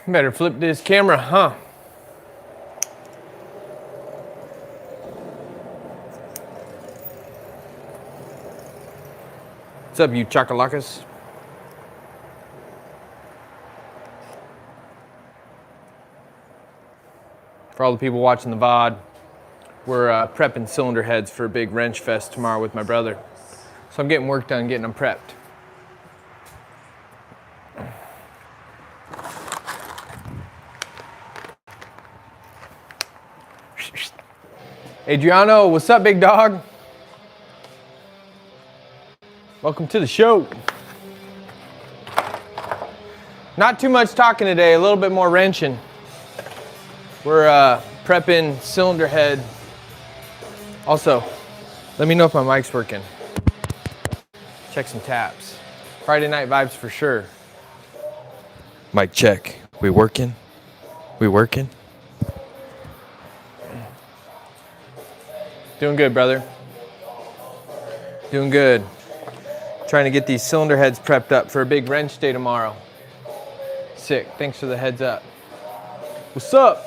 Better flip this camera, huh? What's up, you chakalakas? For all the people watching the VOD, we're prepping cylinder heads for a big wrench fest tomorrow with my brother. So I'm getting work done, getting them prepped. Adriano, what's up, big dog? Welcome to the show. Not too much talking today, a little bit more wrenching. We're prepping cylinder head. Also, let me know if my mic's working. Check some taps. Friday night vibes for sure. Mic check. We working? We working? Doing good, brother. Doing good. Trying to get these cylinder heads prepped up for a big wrench day tomorrow. Sick. Thanks for the heads up. What's up?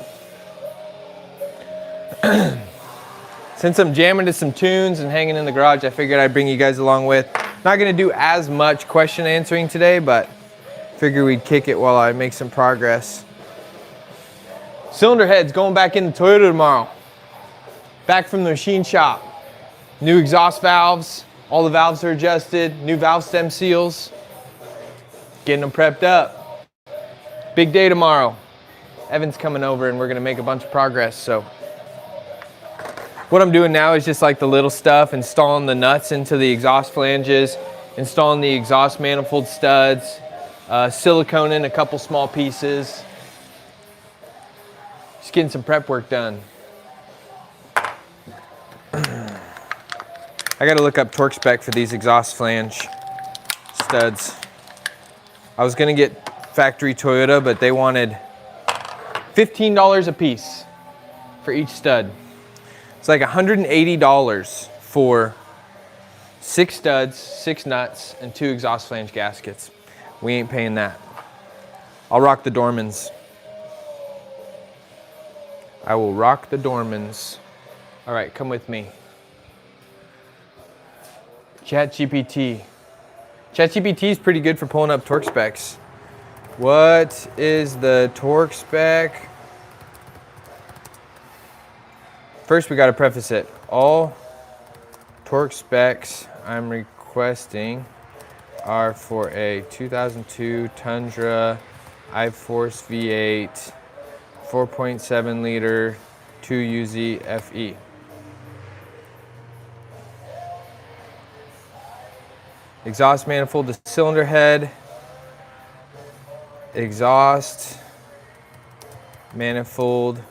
Since I'm jamming to some tunes and hanging in the garage, I figured I'd bring you guys along with. Not gonna do as much question answering today, but figure we'd kick it while I make some progress. Cylinder heads going back in the Toyota tomorrow. Back from the machine shop. New exhaust valves. All the valves are adjusted. New valve stem seals. Getting them prepped up. Big day tomorrow. Evan's coming over and we're gonna make a bunch of progress. So what I'm doing now is just like the little stuff, installing the nuts into the exhaust flanges, installing the exhaust manifold studs, silicone in a couple small pieces. Just getting some prep work done. I gotta look up torque spec for these exhaust flange studs. I was gonna get factory Toyota, but they wanted $15 a piece for each stud. It's like $180 for 6 studs, 6 nuts, and 2 exhaust flange gaskets. We ain't paying that. I'll rock the Dormans. I will rock the Dormans. All right, come with me. ChatGPT. ChatGPT is pretty good for pulling up torque specs. What is the torque spec? First, we got to preface it. All torque specs I'm requesting are for a 2002 Tundra I-Force V8, 4.7 liter, 2UZ FE. Exhaust manifold to cylinder head. Exhaust manifold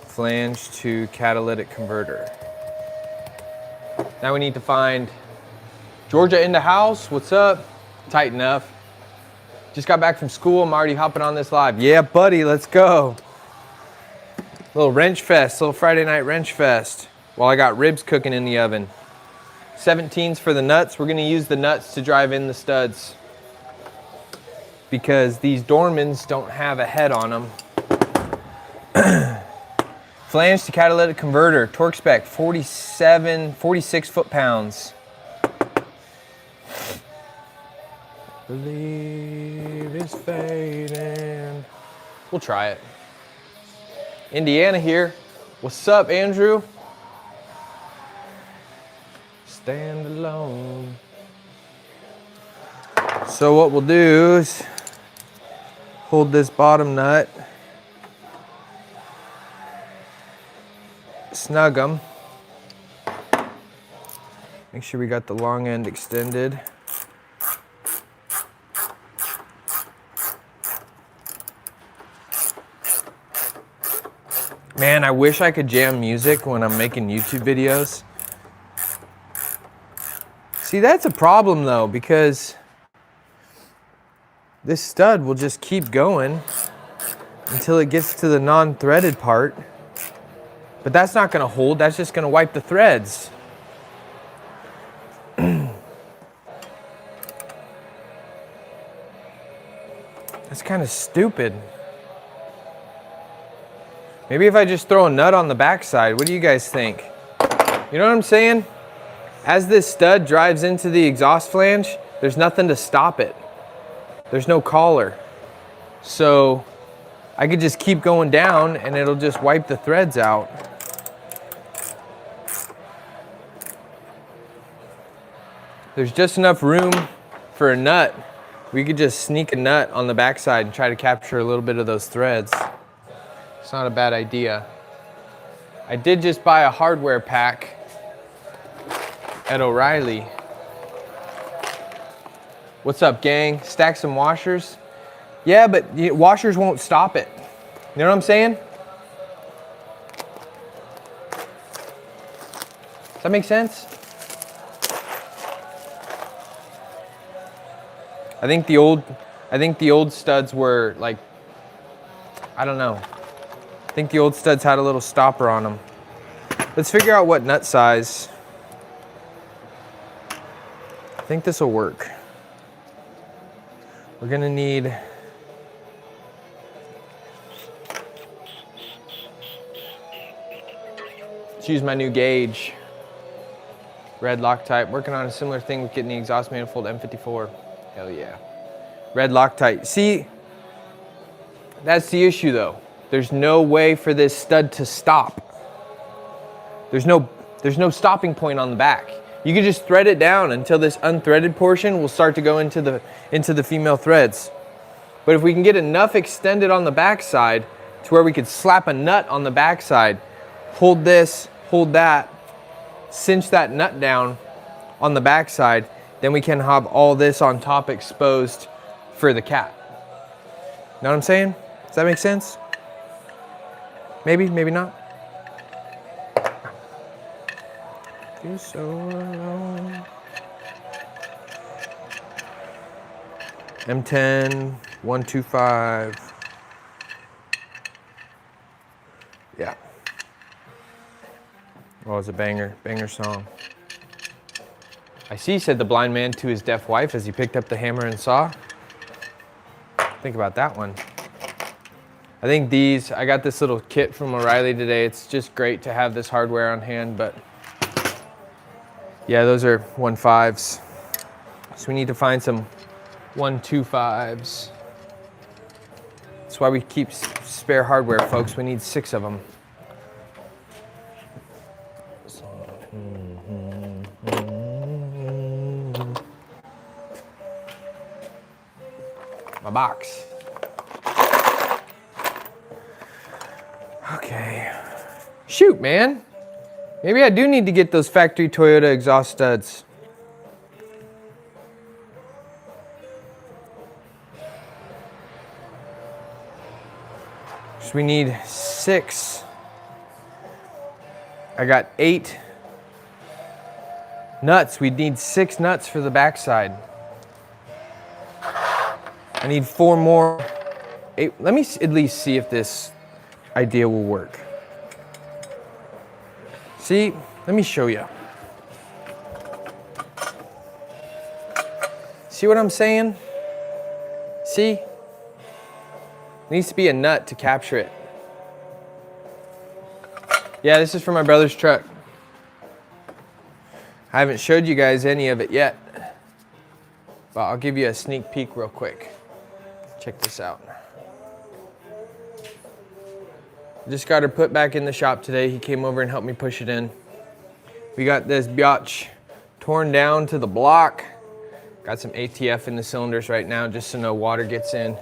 flange to catalytic converter. Now we need to find Georgia in the house. What's up? Tight enough. Just got back from school. I'm already hopping on this live. Yeah, buddy, let's go. Little wrench fest, little Friday night wrench fest. While I got ribs cooking in the oven. 17s for the nuts. We're gonna use the nuts to drive in the studs because these Dormans don't have a head on them. Flange to catalytic converter, torque spec 46 foot-pounds. Believe it's fading. We'll try it. Indiana here. What's up, Andrew? Stand alone. So what we'll do is hold this bottom nut, snug them, make sure we got the long end extended. Man, I wish I could jam music when I'm making YouTube videos. See, that's a problem though, because this stud will just keep going until it gets to the non-threaded part. But that's not gonna hold, that's just gonna wipe the threads. That's kind of stupid. Maybe if I just throw a nut on the backside, what do you guys think? You know what I'm saying? As this stud drives into the exhaust flange, there's nothing to stop it. There's no collar. So I could just keep going down and it'll just wipe the threads out. There's just enough room for a nut. We could just sneak a nut on the backside and try to capture a little bit of those threads. It's not a bad idea. I did just buy a hardware pack at O'Reilly. What's up, gang? Stack some washers? Yeah, but washers won't stop it. You know what I'm saying? Does that make sense? I think the old studs were like, I don't know. I think the old studs had a little stopper on them. Let's figure out what nut size. I think this will work. We're gonna need, let's use my new gauge. Red Loctite, working on a similar thing with getting the exhaust manifold M54. Hell yeah. Red Loctite. See, that's the issue though. There's no way for this stud to stop. There's no stopping point on the back. You can just thread it down until this unthreaded portion will start to go into the female threads. But if we can get enough extended on the backside to where we could slap a nut on the backside, hold this, hold that, cinch that nut down on the backside, then we can have all this on top exposed for the cat. Know what I'm saying? Does that make sense? Maybe, maybe not. You're so alone. M10, 125. Yeah. Oh, it's a banger song. I see, said the blind man to his deaf wife as he picked up the hammer and saw. Think about that one. I think these, I got this little kit from O'Reilly today. It's just great to have this hardware on hand, but yeah, those are 1.5s. So we need to find some 1.25s. That's why we keep spare hardware, folks. We need 6 of them. My box. Okay. Shoot, man. Maybe I do need to get those factory Toyota exhaust studs. So we need 6. I got 8 nuts. We need 6 nuts for the backside. I need 4 more. 8. Let me at least see if this idea will work. See, let me show you. See what I'm saying? See? It needs to be a nut to capture it. Yeah, this is for my brother's truck. I haven't showed you guys any of it yet, but I'll give you a sneak peek real quick. Check this out. Just got her put back in the shop today. He came over and helped me push it in. We got this biatch torn down to the block. Got some ATF in the cylinders right now just so no water gets in.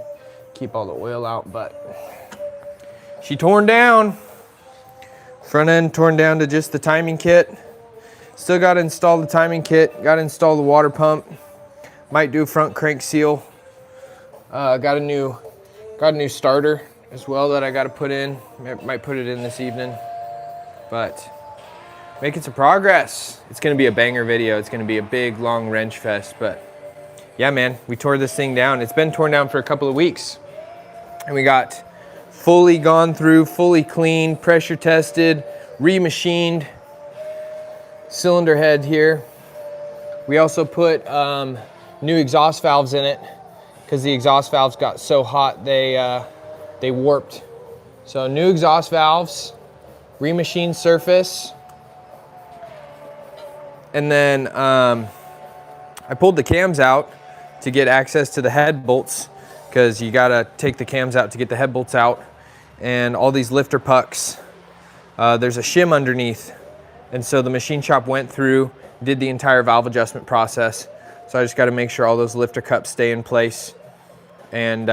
Keep all the oil out, but she torn down. Front end torn down to just the timing kit. Still got to install the timing kit. Got to install the water pump. Might do a front crank seal. Got a new starter as well that I got to put in. Might put it in this evening, but making some progress. It's gonna be a banger video. It's gonna be a big long wrench fest, but yeah, man, we tore this thing down. It's been torn down for a couple of weeks, and we got fully gone through, fully cleaned, pressure tested, remachined cylinder head here. We also put new exhaust valves in it because the exhaust valves got so hot they warped. So new exhaust valves, remachined surface, and then I pulled the cams out to get access to the head bolts, because you gotta take the cams out to get the head bolts out, and all these lifter pucks. There's a shim underneath, and so the machine shop went through, did the entire valve adjustment process. So I just got to make sure all those lifter cups stay in place and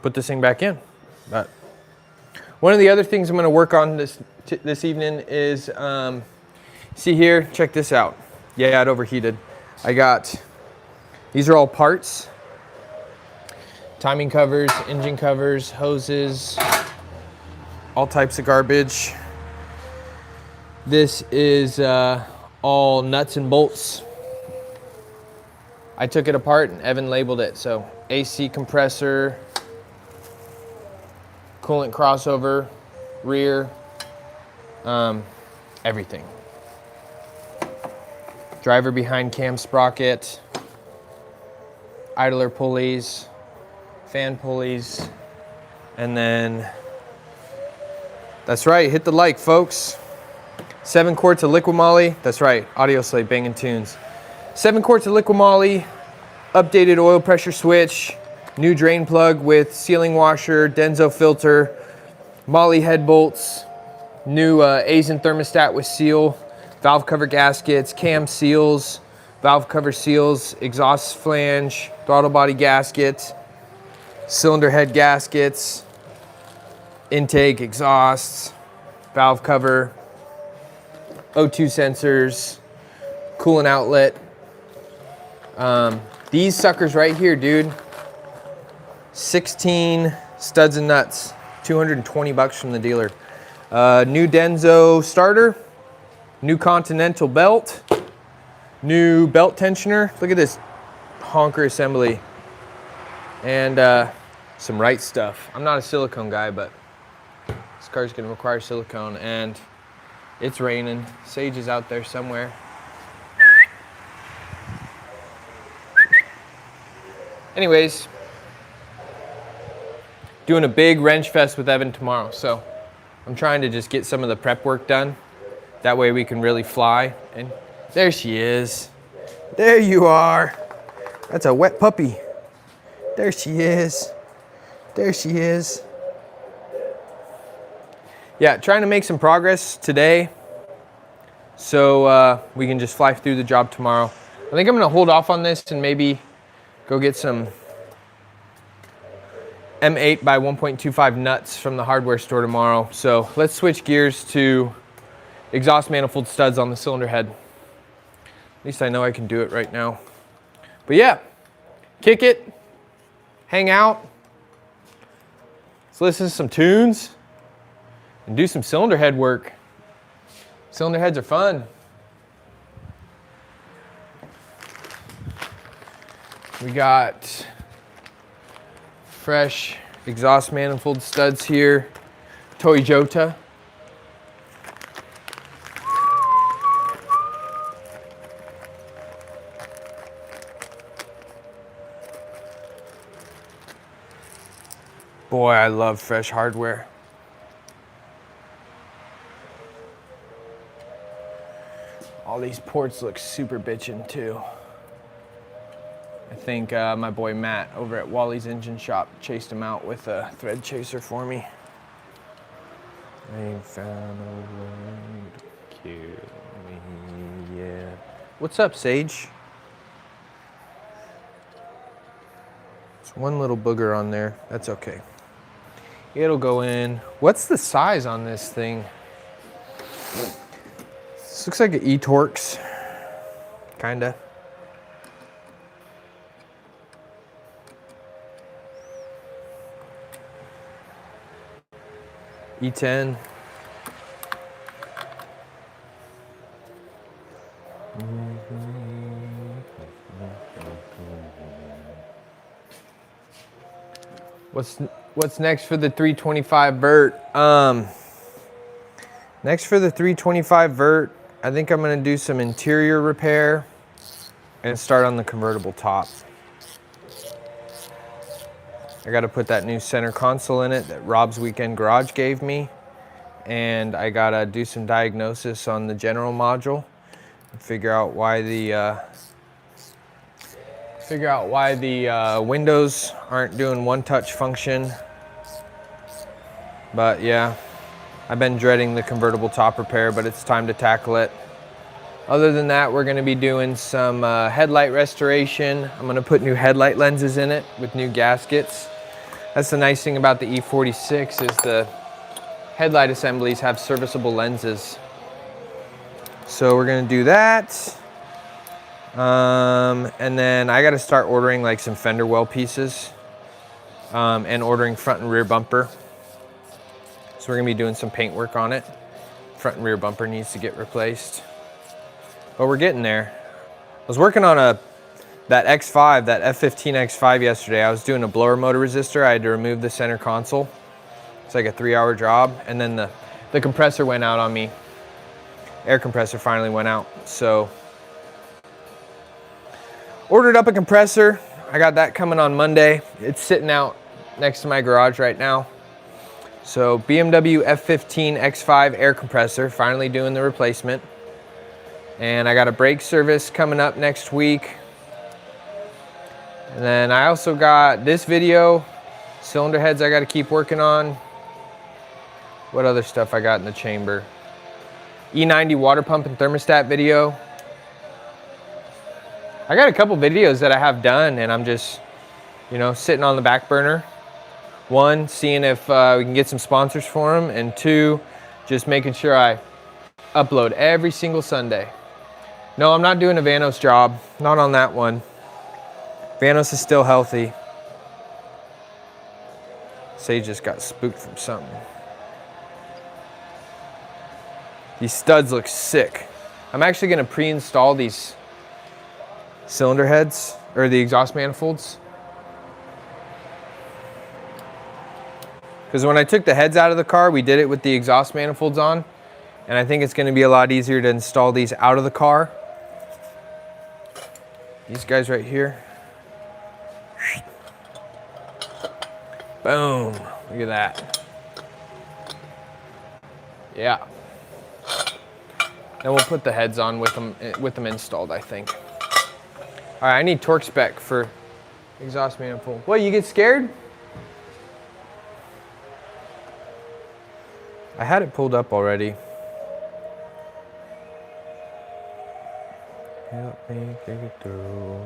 put this thing back in. But one of the other things I'm going to work on this evening is, see here, check this out. Yeah, it overheated. These are all parts. Timing covers, engine covers, hoses, all types of garbage. This is all nuts and bolts. I took it apart and Evan labeled it. So AC compressor, coolant crossover, rear, everything. Driver behind cam sprocket, idler pulleys, fan pulleys, and then that's right, hit the like, folks. 7 quarts of liquid moly, that's right, Audio Slate banging tunes. 7 quarts of liquid moly, updated oil pressure switch, new drain plug with sealing washer, Denso filter, moly head bolts, new Asian thermostat with seal, valve cover gaskets, cam seals, valve cover seals, exhaust flange, throttle body gasket, cylinder head gaskets, intake, exhausts, valve cover, O2 sensors, coolant outlet. These suckers right here, dude, 16 studs and nuts, 220 bucks from the dealer. New Denso starter, new Continental belt, new belt tensioner. Look at this honker assembly. And some right stuff. I'm not a silicone guy, but this car's gonna require silicone, and it's raining. Sage is out there somewhere. Anyways, doing a big wrench fest with Evan tomorrow, so I'm trying to just get some of the prep work done. That way we can really fly. And there she is. There you are. That's a wet puppy. There she is. There she is. Yeah, trying to make some progress today so we can just fly through the job tomorrow. I think I'm gonna hold off on this and maybe go get some M8 by 1.25 nuts from the hardware store tomorrow. So let's switch gears to exhaust manifold studs on the cylinder head. At least I know I can do it right now. But yeah, kick it, hang out, let's listen to some tunes and do some cylinder head work. Cylinder heads are fun. We got fresh exhaust manifold studs here, Toyota. Boy, I love fresh hardware. All these ports look super bitchin' too. I think my boy Matt over at Wally's Engine Shop chased him out with a thread chaser for me. I found a way to kill me, yeah. What's up, Sage? There's one little booger on there. That's okay. It'll go in. What's the size on this thing? This looks like an E-Torx, kinda. E10. What's next for the 325 vert? Next for the 325 vert, I think I'm gonna do some interior repair and start on the convertible top. I gotta put that new center console in it that Rob's Weekend Garage gave me. And I gotta do some diagnosis on the general module and figure out why the windows aren't doing one-touch function. But yeah, I've been dreading the convertible top repair, but it's time to tackle it. Other than that, we're gonna be doing some headlight restoration. I'm gonna put new headlight lenses in it with new gaskets. That's the nice thing about the E46 is the headlight assemblies have serviceable lenses. So we're gonna do that. And then I gotta start ordering like some fender well pieces and ordering front and rear bumper. So we're gonna be doing some paint work on it. Front and rear bumper needs to get replaced. But we're getting there. I was working on that X5, that F15 X5 yesterday. I was doing a blower motor resistor. I had to remove the center console. It's like a 3-hour job. And then the compressor went out on me. Air compressor finally went out. So ordered up a compressor. I got that coming on Monday. It's sitting out next to my garage right now. So BMW F15 X5 air compressor, finally doing the replacement. And I got a brake service coming up next week. And then I also got this video, cylinder heads I got to keep working on. What other stuff I got in the chamber? E90 water pump and thermostat video. I got a couple videos that I have done and I'm just, you know, sitting on the back burner. One, seeing if we can get some sponsors for them, and two, just making sure I upload every single Sunday. No, I'm not doing a Vanos job, not on that one. Vanos is still healthy. Sage just got spooked from something. These studs look sick. I'm actually gonna pre-install these cylinder heads, or the exhaust manifolds. Because when I took the heads out of the car, we did it with the exhaust manifolds on. And I think it's gonna be a lot easier to install these out of the car. These guys right here. Boom, look at that. Yeah. Then we'll put the heads on with them installed, I think. All right, I need torque spec for exhaust manifold. What, you get scared? I had it pulled up already. Help me get it through.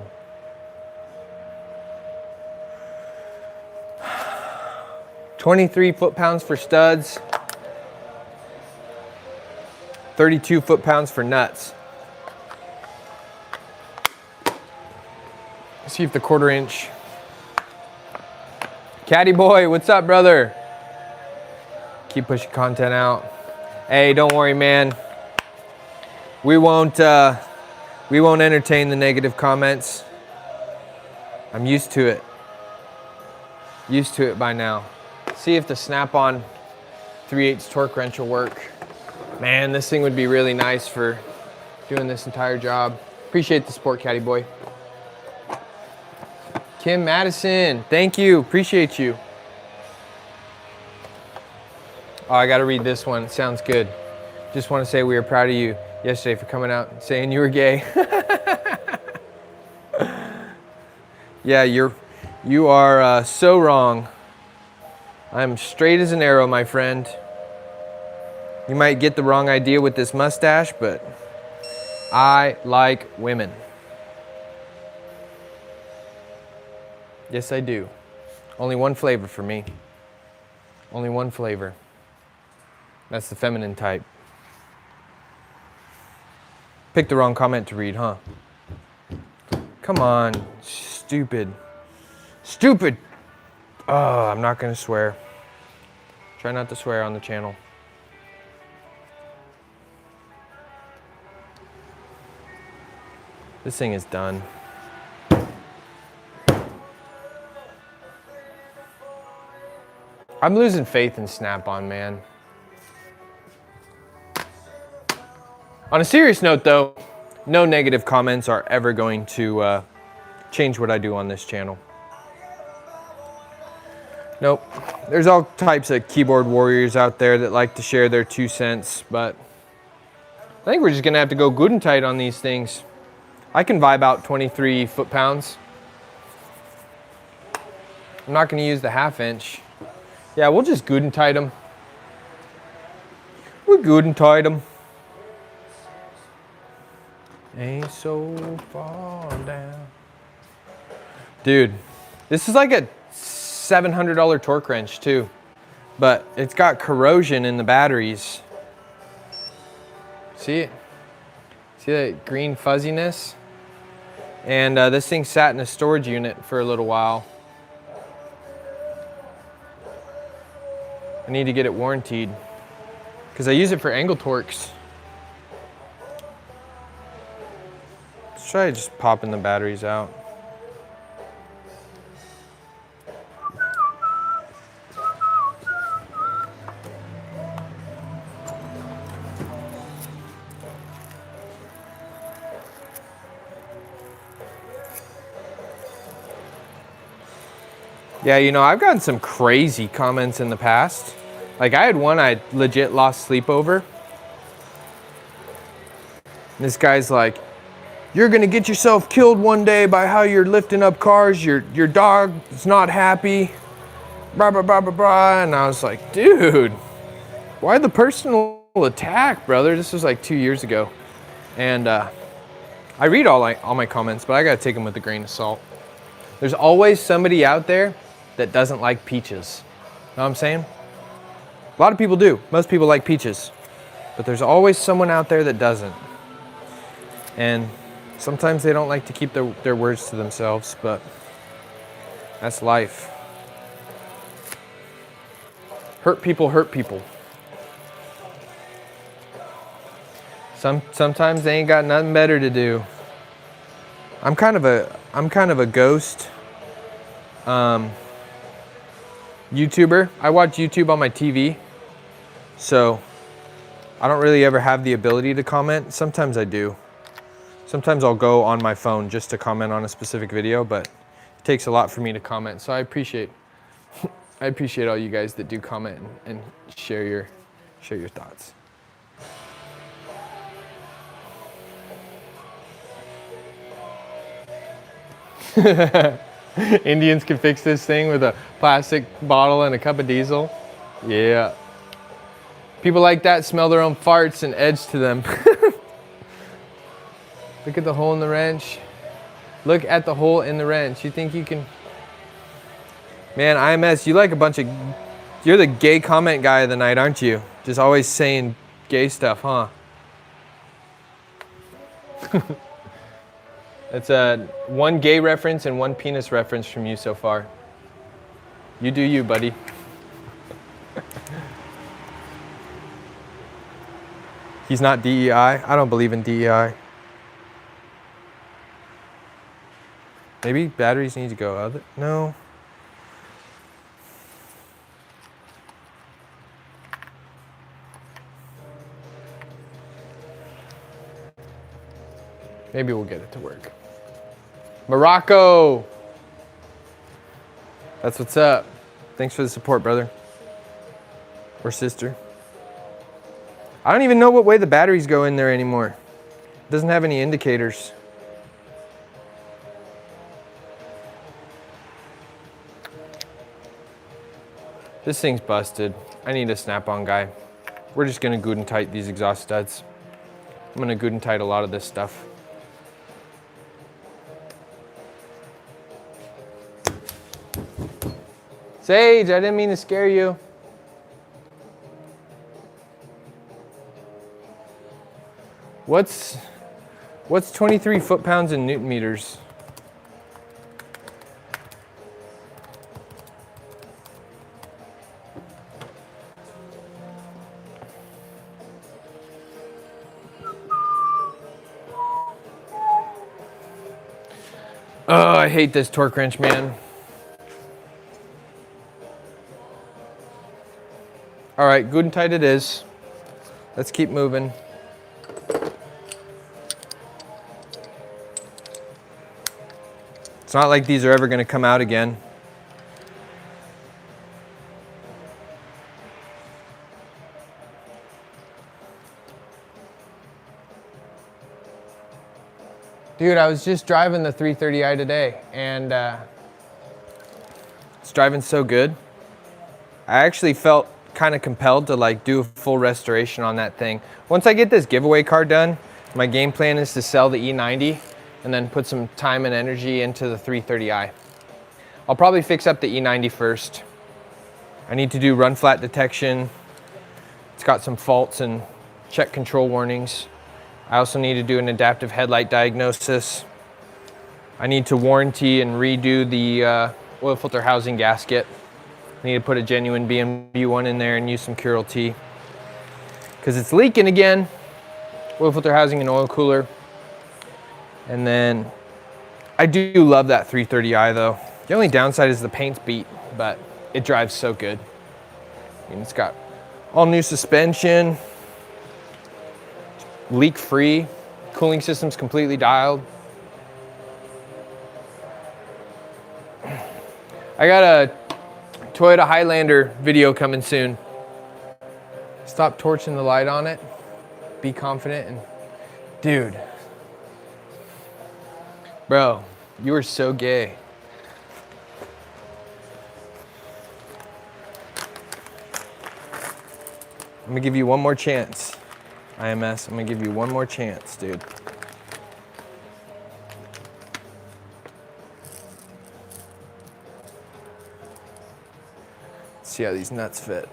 $23 foot-pounds for studs. 32 foot-pounds for nuts. Let's see if the 1/4 inch. Caddy boy, what's up, brother? Keep pushing content out. Hey, don't worry, man. We won't entertain the negative comments. I'm used to it. Used to it by now. See if the snap-on 3/8 torque wrench will work. Man, this thing would be really nice for doing this entire job. Appreciate the support, Caddy boy. Kim Madison, thank you, appreciate you. Oh, I gotta read this one, it sounds good. Just wanna say we were proud of you yesterday for coming out and saying you were gay. Yeah, you are so wrong. I'm straight as an arrow, my friend. You might get the wrong idea with this mustache, but I like women. Yes, I do. Only one flavor for me. Only one flavor. That's the feminine type. Picked the wrong comment to read, huh? Come on, stupid. Stupid! Oh, I'm not gonna swear. Try not to swear on the channel. This thing is done. I'm losing faith in Snap-on, man. On a serious note though, no negative comments are ever going to change what I do on this channel. Nope. There's all types of keyboard warriors out there that like to share their 2 cents, but I think we're just gonna have to go good and tight on these things. I can vibe out 23 foot-pounds. I'm not gonna use the 1/2 inch. Yeah, we'll just good and tight them. We're good and tight them. Ain't so far down. Dude, this is like a $700 torque wrench too, but it's got corrosion in the batteries. See it? See that green fuzziness? And this thing sat in a storage unit for a little while. I need to get it warrantied because I use it for angle torques. Let's try just popping the batteries out. Yeah, you know, I've gotten some crazy comments in the past. Like I had one I legit lost sleep over. This guy's like, "You're gonna get yourself killed one day by how you're lifting up cars. Your dog is not happy. Blah, blah, blah, blah, blah." And I was like, dude, why the personal attack, brother? This was like 2 years ago. And I read all my comments, but I gotta take them with a grain of salt. There's always somebody out there that doesn't like peaches. Know what I'm saying? A lot of people do. Most people like peaches. But there's always someone out there that doesn't. And sometimes they don't like to keep their words to themselves, but that's life. Hurt people hurt people. Sometimes they ain't got nothing better to do. I'm kind of a ghost YouTuber. I watch YouTube on my TV, so I don't really ever have the ability to comment. Sometimes I do. Sometimes I'll go on my phone just to comment on a specific video, but it takes a lot for me to comment. So I appreciate all you guys that do comment and share your thoughts. Indians can fix this thing with a plastic bottle and a cup of diesel. Yeah. People like that smell their own farts and edge to them. Look at the hole in the wrench. Look at the hole in the wrench. You think you can... Man, IMS, you're the gay comment guy of the night, aren't you? Just always saying gay stuff, huh? That's one gay reference and one penis reference from you so far. You do you, buddy. He's not DEI. I don't believe in DEI. Maybe batteries need to go other. No. Maybe we'll get it to work. Morocco! That's what's up. Thanks for the support, brother. Or sister. I don't even know what way the batteries go in there anymore. It doesn't have any indicators. This thing's busted. I need a snap-on guy. We're just gonna good and tight these exhaust studs. I'm gonna good and tight a lot of this stuff. Sage, I didn't mean to scare you. What's 23 foot-pounds in Newton meters? Oh, I hate this torque wrench, man. All right, good and tight it is. Let's keep moving. It's not like these are ever going to come out again. Dude, I was just driving the 330i today, and it's driving so good. I actually felt kind of compelled to like do a full restoration on that thing. Once I get this giveaway car done, my game plan is to sell the E90 and then put some time and energy into the 330i. I'll probably fix up the E90 first. I need to do run flat detection. It's got some faults and check control warnings. I also need to do an adaptive headlight diagnosis. I need to warranty and redo the oil filter housing gasket. I need to put a genuine BMW one in there and use some Curel T, because it's leaking again. Oil filter housing and oil cooler. And then I do love that 330i though. The only downside is the paint's beat, but it drives so good. And it's got all new suspension, leak free, cooling system's completely dialed. I got a Toyota Highlander video coming soon. Stop torching the light on it. Be confident and dude. Bro, you are so gay. I'm gonna give you one more chance. IMS, I'm gonna give you one more chance, dude. Let's see how these nuts fit.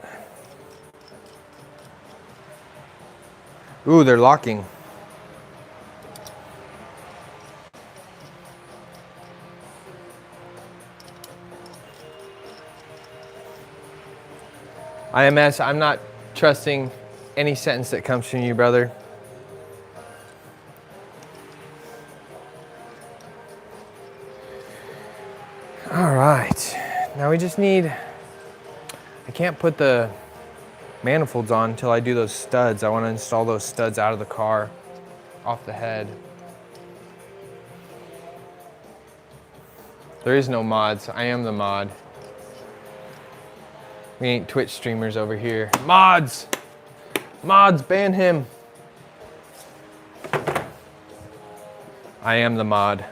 Ooh, they're locking. IMS, I'm not trusting any sentence that comes from you, brother. All right, now we just need, I can't put the manifolds on until I do those studs. I want to install those studs out of the car, off the head. There is no mods, I am the mod. We ain't Twitch streamers over here. Mods! Mods, ban him. I am the mod.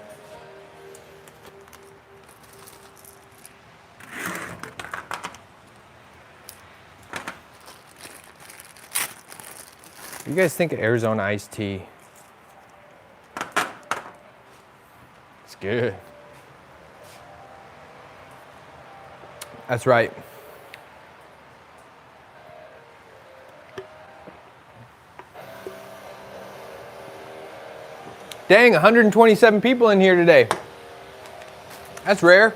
What do you guys think of Arizona iced tea? It's good. That's right. Dang, 127 people in here today. That's rare.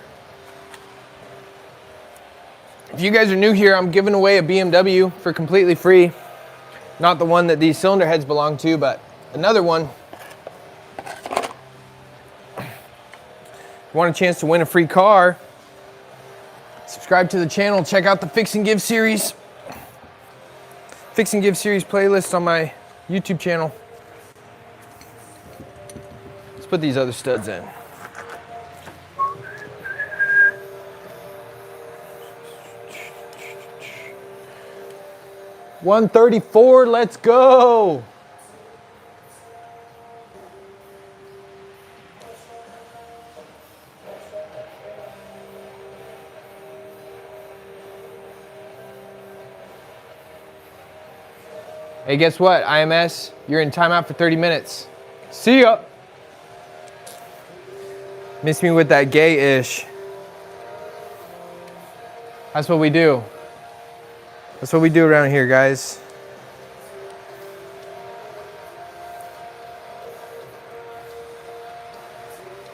If you guys are new here, I'm giving away a BMW for completely free. Not the one that these cylinder heads belong to, but another one. If you want a chance to win a free car, subscribe to the channel, check out the Fix and Give series. Fix and Give series playlist on my YouTube channel. Let's put these other studs in. $134, let's go. Hey, guess what, IMS? You're in timeout for 30 minutes. See ya. Miss me with that gay-ish. That's what we do. That's what we do around here, guys.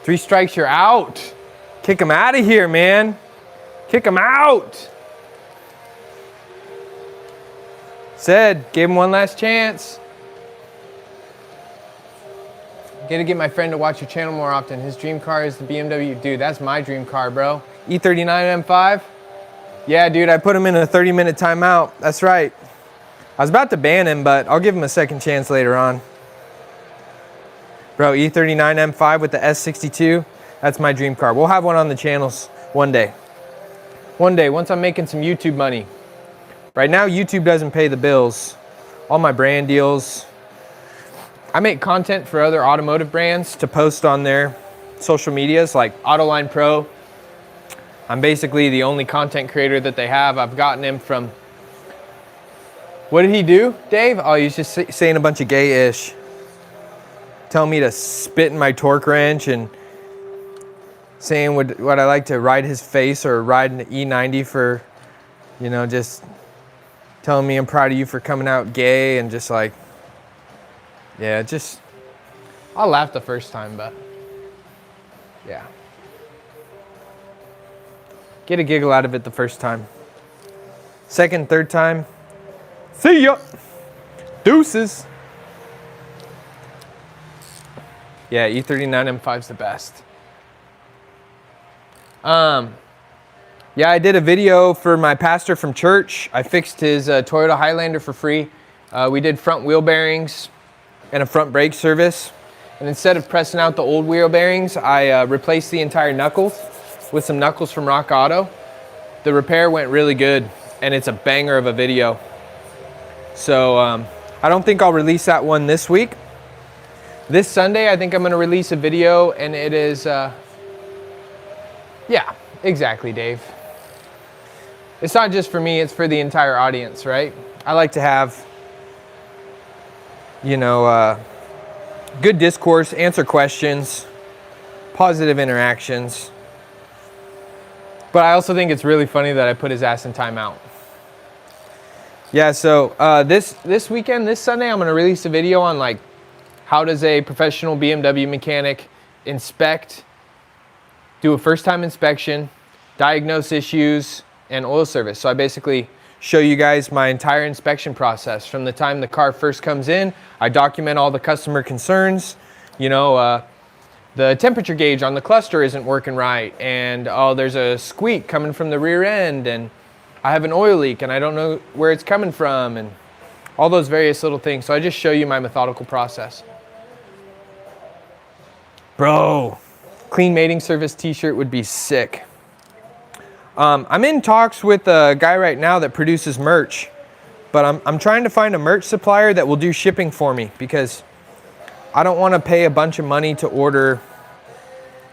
Three strikes, you're out. Kick him out of here, man. Kick him out. Said, gave him one last chance. Gotta get my friend to watch your channel more often. His dream car is the BMW. Dude, that's my dream car, bro. E39 M5. Yeah, dude, I put him in a 30-minute timeout. That's right. I was about to ban him, but I'll give him a second chance later on. Bro, E39 M5 with the S62. That's my dream car. We'll have one on the channels one day. One day, once I'm making some YouTube money. Right now, YouTube doesn't pay the bills. All my brand deals, I make content for other automotive brands to post on their social medias, like Autoline Pro. I'm basically the only content creator that they have. I've gotten him from, what did he do, Dave? Oh, he's just saying a bunch of gay-ish. Telling me to spit in my torque wrench and saying would I like to ride his face or ride an E90 for, you know, just telling me I'm proud of you for coming out gay and just like, yeah, just, I'll laugh the first time, but yeah. Get a giggle out of it the first time. Second, third time, see ya. Deuces. Yeah, E39 M5's the best. Yeah, I did a video for my pastor from church. I fixed his Toyota Highlander for free. We did front wheel bearings and a front brake service. And instead of pressing out the old wheel bearings, I replaced the entire knuckles with some knuckles from Rock Auto. The repair went really good, and it's a banger of a video. So I don't think I'll release that one this week. This Sunday, I think I'm gonna release a video, and it is, yeah, exactly, Dave. It's not just for me, it's for the entire audience, right? I like to have, you know, good discourse, answer questions, positive interactions. But I also think it's really funny that I put his ass in timeout. Yeah, so this weekend, this Sunday, I'm gonna release a video on like, how does a professional BMW mechanic inspect, do a first time inspection, diagnose issues, and oil service. So I basically show you guys my entire inspection process from the time the car first comes in. I document all the customer concerns. You know, the temperature gauge on the cluster isn't working right, and oh, there's a squeak coming from the rear end, and I have an oil leak and I don't know where it's coming from, and all those various little things. So I just show you my methodical process. Bro, clean mating service t-shirt would be sick. I'm in talks with a guy right now that produces merch, but I'm trying to find a merch supplier that will do shipping for me, because I don't want to pay a bunch of money to order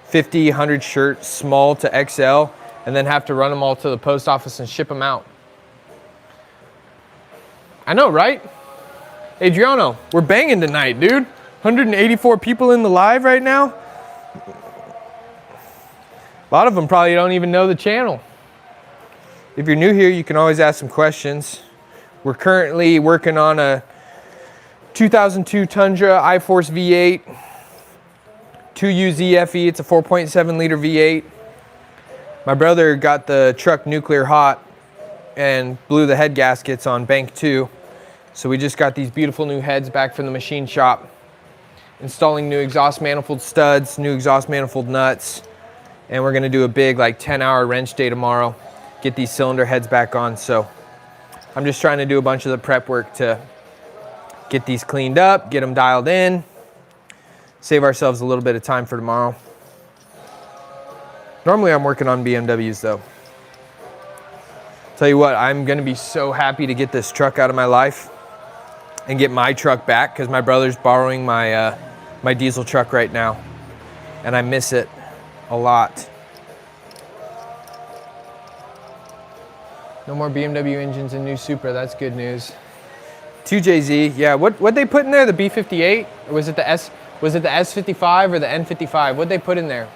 50, 100 shirts, small to XL, and then have to run them all to the post office and ship them out. I know, right? Adriano, we're banging tonight, dude. 184 people in the live right now. A lot of them probably don't even know the channel. If you're new here, you can always ask some questions. We're currently working on a 2002 Tundra iForce V8, 2U ZFE. It's a 4.7 liter V8. My brother got the truck nuclear hot and blew the head gaskets on bank 2. So we just got these beautiful new heads back from the machine shop. Installing new exhaust manifold studs, new exhaust manifold nuts. And we're gonna do a big like 10-hour wrench day tomorrow. Get these cylinder heads back on. So I'm just trying to do a bunch of the prep work to get these cleaned up, get them dialed in, save ourselves a little bit of time for tomorrow. Normally I'm working on BMWs though. Tell you what, I'm gonna be so happy to get this truck out of my life and get my truck back, because my brother's borrowing my, my diesel truck right now, and I miss it a lot. No more BMW engines in new Supra, that's good news. 2JZ, yeah, what'd they put in there, the B58? Or was it the S55 or the N55? What'd they put in there?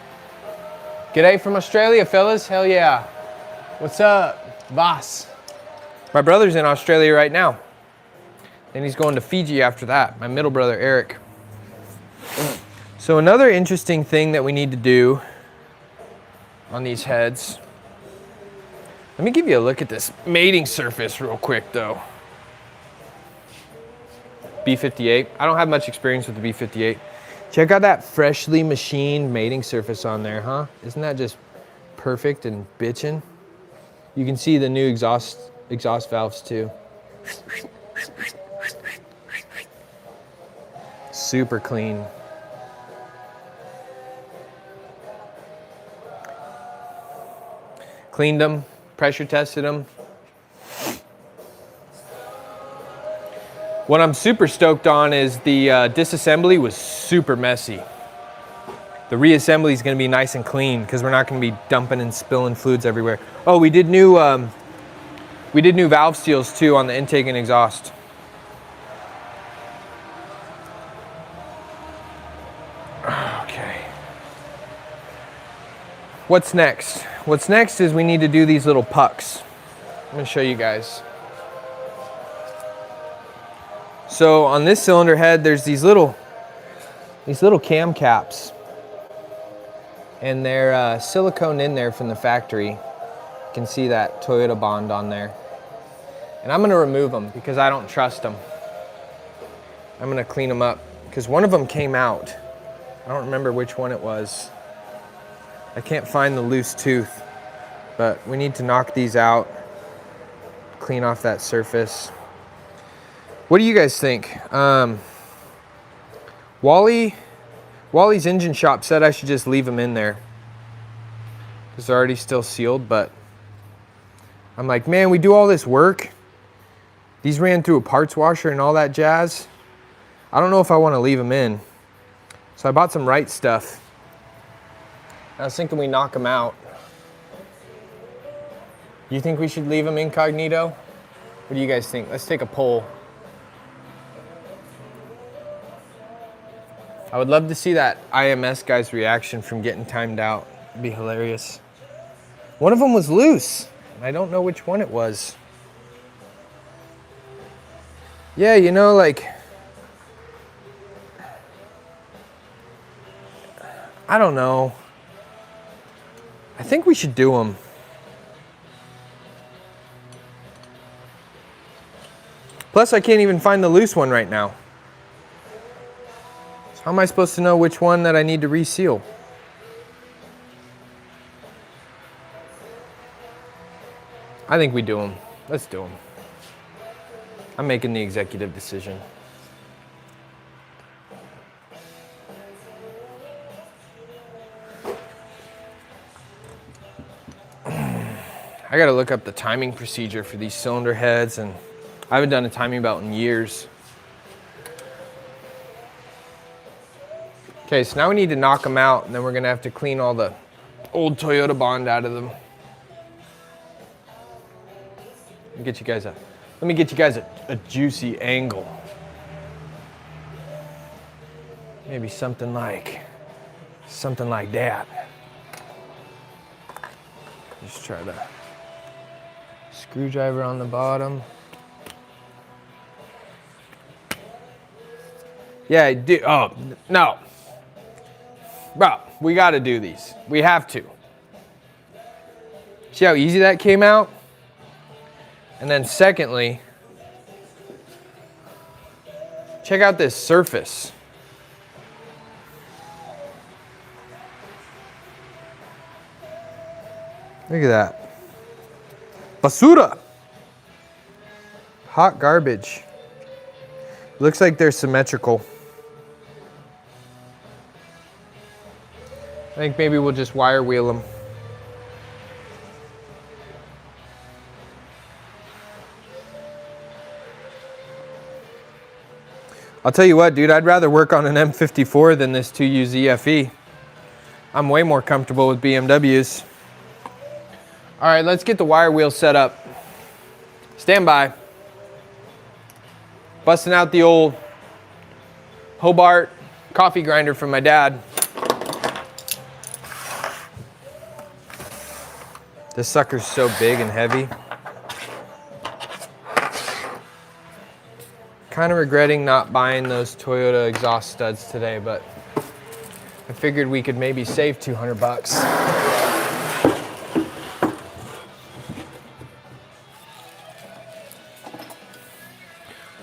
G'day from Australia, fellas, hell yeah. What's up, boss? My brother's in Australia right now. Then he's going to Fiji after that, my middle brother, Eric. So another interesting thing that we need to do on these heads. Let me give you a look at this mating surface real quick though. B58, I don't have much experience with the B58. Check out that freshly machined mating surface on there, huh? Isn't that just perfect and bitchin'? You can see the new exhaust valves too. Super clean. Cleaned them, pressure tested them. What I'm super stoked on is the disassembly was super messy. The reassembly is going to be nice and clean because we're not going to be dumping and spilling fluids everywhere. Oh, we did new valve seals too on the intake and exhaust. Okay. What's next? What's next is we need to do these little pucks. I'm going to show you guys. So on this cylinder head, there's these little cam caps, and they're silicone in there from the factory. You can see that Toyota bond on there. And I'm going to remove them because I don't trust them. I'm going to clean them up because one of them came out. I don't remember which one it was. I can't find the loose tooth, but we need to knock these out, clean off that surface. What do you guys think? Wally's engine shop said I should just leave them in there because they're already still sealed, but I'm like, man, we do all this work. These ran through a parts washer and all that jazz. I don't know if I want to leave them in. So I bought some Right stuff. I was thinking we knock them out. You think we should leave them incognito? What do you guys think? Let's take a poll. I would love to see that IMS guy's reaction from getting timed out. It'd be hilarious. One of them was loose. I don't know which one it was. Yeah, you know, like, I don't know. I think we should do them. Plus, I can't even find the loose one right now. So how am I supposed to know which one that I need to reseal? I think we do them. Let's do them. I'm making the executive decision. I gotta look up the timing procedure for these cylinder heads, and I haven't done a timing belt in years. Okay, so now we need to knock them out, and then we're gonna have to clean all the old Toyota bond out of them. Let me get you guys a juicy angle. Maybe something like that. Just try to screwdriver on the bottom. Yeah, I do. Oh, no. Bro, we got to do these. We have to. See how easy that came out? And then secondly, check out this surface. Look at that. Basura. Hot garbage. Looks like they're symmetrical. I think maybe we'll just wire wheel them. I'll tell you what, dude, I'd rather work on an M54 than this 2U ZFE. I'm way more comfortable with BMWs. All right, let's get the wire wheel set up. Stand by. Busting out the old Hobart coffee grinder from my dad. This sucker's so big and heavy. Kind of regretting not buying those Toyota exhaust studs today, but I figured we could maybe save 200 bucks.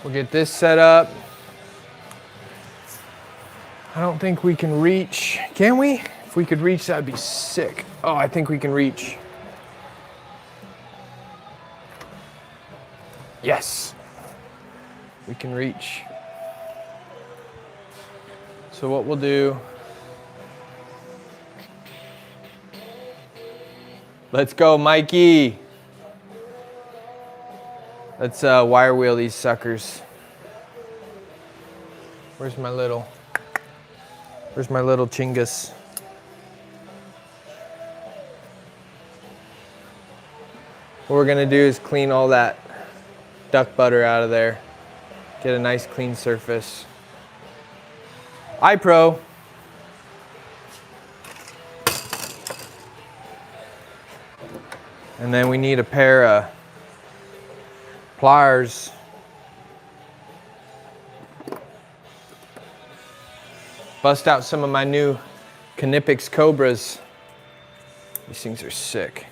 We'll get this set up. I don't think we can reach. Can we? If we could reach, that'd be sick. Oh, I think we can reach. Yes. We can reach. So what we'll do, let's go, Mikey. Let's wire wheel these suckers. Where's my little chingus? What we're gonna do is clean all that duck butter out of there. Get a nice clean surface. iPro. And then we need a pair of pliers. Bust out some of my new Canipix Cobras. These things are sick.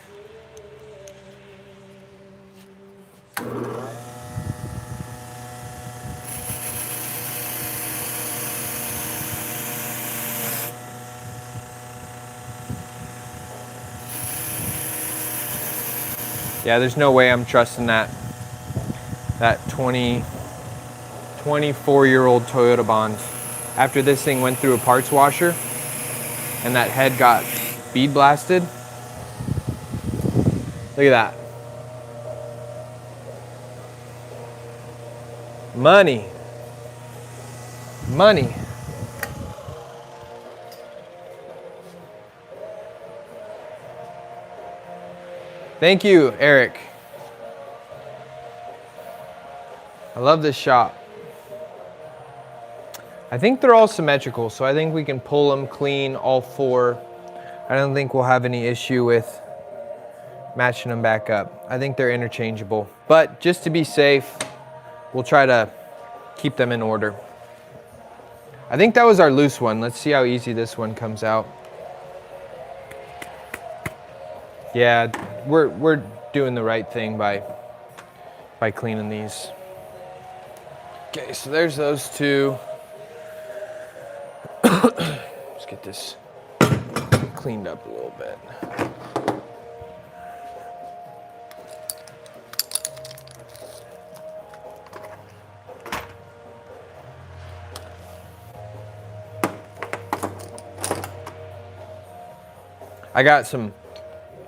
Yeah, there's no way I'm trusting that 24-year-old Toyota Bond. After this thing went through a parts washer and that head got bead blasted. Look at that. Money. Money. Thank you, Eric. I love this shop. I think they're all symmetrical, so I think we can pull them clean, all four. I don't think we'll have any issue with matching them back up. I think they're interchangeable. But just to be safe, we'll try to keep them in order. I think that was our loose one. Let's see how easy this one comes out. Yeah, we're doing the right thing by cleaning these. Okay, so there's those two. Let's get this cleaned up a little bit. I got some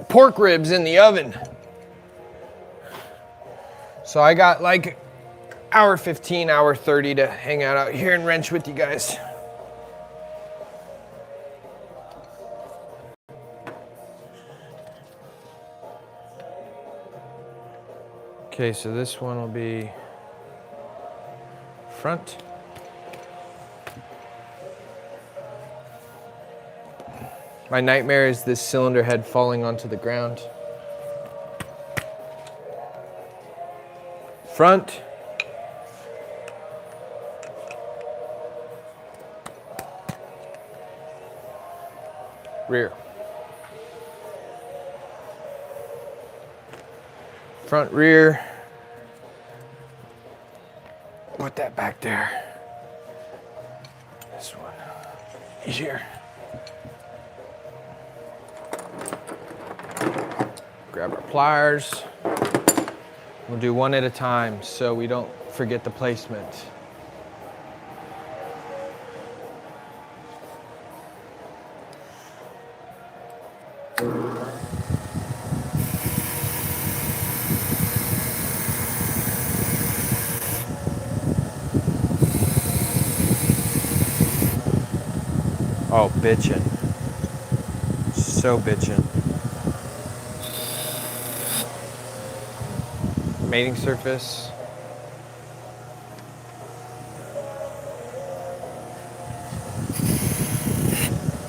pork ribs in the oven. So I got like hour 15, hour 30 to hang out here and wrench with you guys. Okay, so this one will be front. My nightmare is this cylinder head falling onto the ground. Front. Rear. Front, rear. Put that back there. This one. Easier. Grab our pliers. We'll do one at a time so we don't forget the placement. Oh, bitchin'. So bitchin'. Mating surface.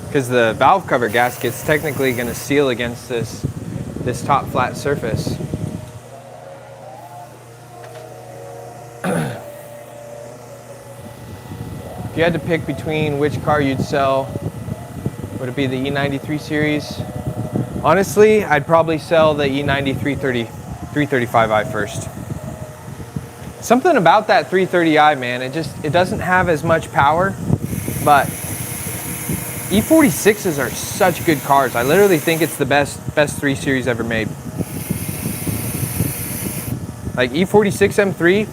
Because the valve cover gasket's technically going to seal against this top flat surface. If you had to pick between which car you'd sell, would it be the E93 series? Honestly, I'd probably sell the E90 335i first. Something about that 330i, man, it doesn't have as much power, but E46s are such good cars. I literally think it's the best 3 Series ever made. Like E46 M3,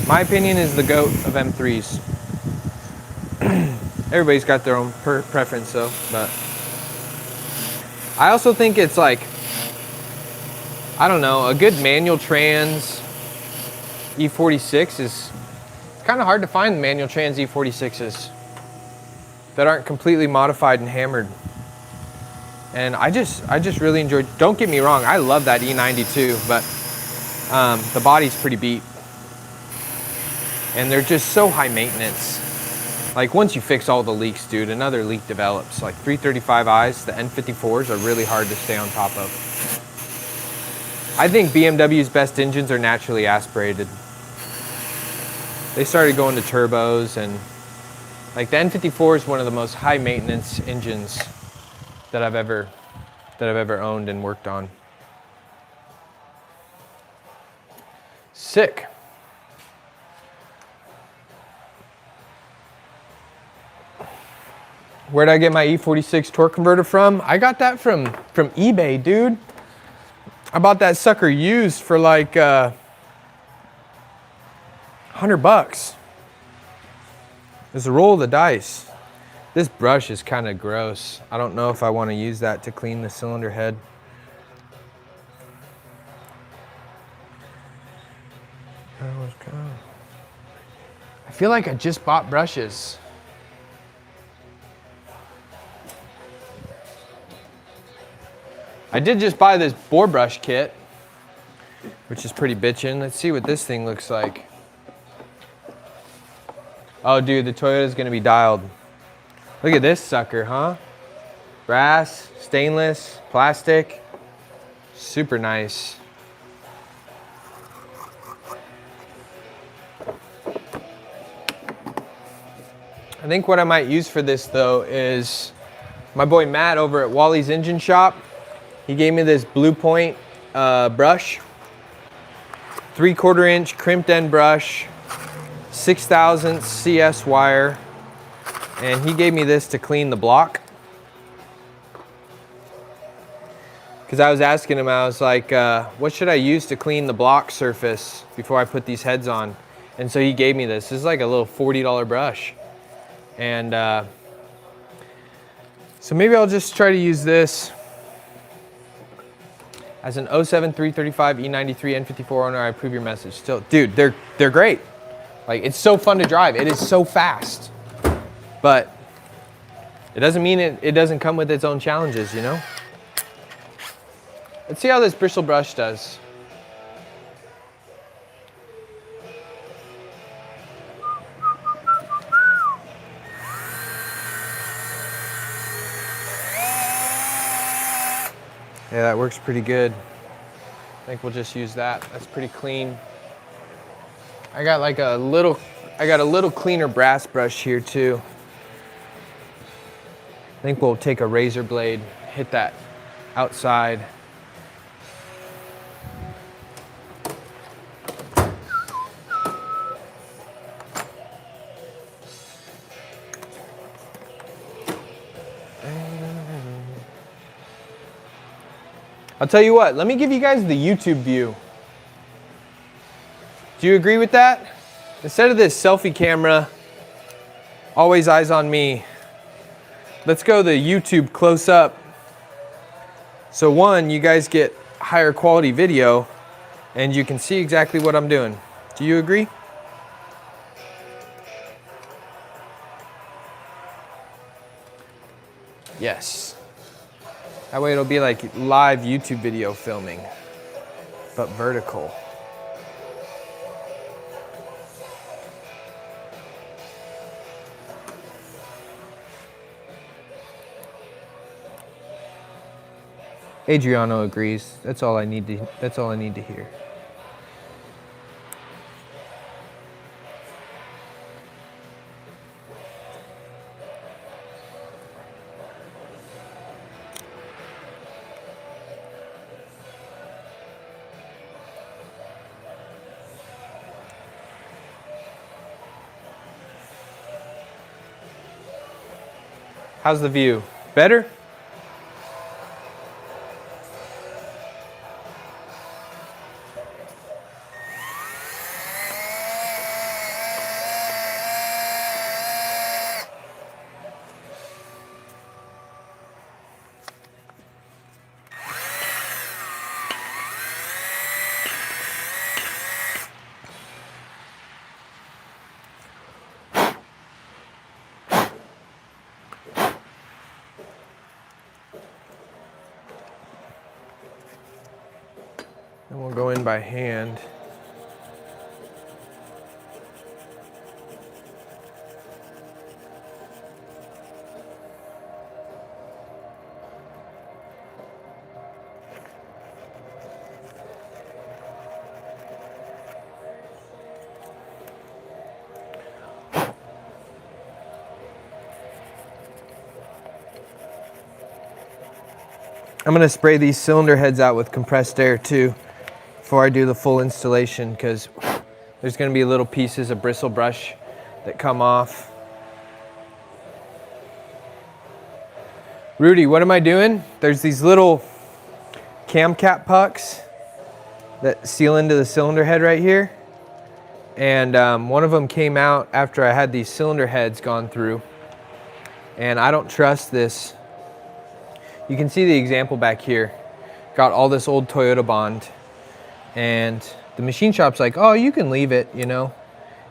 my opinion, is the GOAT of M3s. Everybody's got their own preference though, but I also think it's like, I don't know, a good manual trans E46 is kind of hard to find manual trans E46s that aren't completely modified and hammered. And I just really enjoyed, don't get me wrong, I love that E92, but the body's pretty beat. And they're just so high maintenance. Like once you fix all the leaks, dude, another leak develops. Like 335i's, the N54s are really hard to stay on top of. I think BMW's best engines are naturally aspirated. They started going to turbos, and like the N54 is one of the most high maintenance engines that I've ever owned and worked on. Sick. Where'd I get my E46 torque converter from? I got that from eBay, dude. I bought that sucker used for like $100. It's a roll of the dice. This brush is kind of gross. I don't know if I want to use that to clean the cylinder head. I feel like I just bought brushes. I did just buy this bore brush kit, which is pretty bitchin'. Let's see what this thing looks like. Oh, dude, the Toyota's gonna be dialed. Look at this sucker, huh? Brass, stainless, plastic. Super nice. I think what I might use for this though is my boy Matt over at Wally's Engine Shop. He gave me this Blue Point brush, 3/4 inch crimped end brush, 6/1000 CS wire, and he gave me this to clean the block. Because I was asking him, I was like, what should I use to clean the block surface before I put these heads on? And so he gave me this. This is like a little $40 brush. And so maybe I'll just try to use this. As an 07 335 E93 N54 owner, I approve your message. Still, dude, they're great. Like, it's so fun to drive. It is so fast. But it doesn't mean it doesn't come with its own challenges, you know? Let's see how this bristle brush does. Yeah, that works pretty good. I think we'll just use that. That's pretty clean. I got a little cleaner brass brush here too. I think we'll take a razor blade, hit that outside. I'll tell you what, let me give you guys the YouTube view. Do you agree with that? Instead of this selfie camera, always eyes on me, let's go the YouTube close up. So one, you guys get higher quality video and you can see exactly what I'm doing. Do you agree? Yes. That way it'll be like live YouTube video filming, but vertical. Adriano agrees. That's all I need to hear. How's the view? Better? And we'll go in by hand. I'm going to spray these cylinder heads out with compressed air too before I do the full installation, because there's going to be little pieces of bristle brush that come off. Rudy, what am I doing? There's these little cam cap pucks that seal into the cylinder head right here. And one of them came out after I had these cylinder heads gone through. And I don't trust this. You can see the example back here. Got all this old Toyota bond. And the machine shop's like, oh, you can leave it, you know.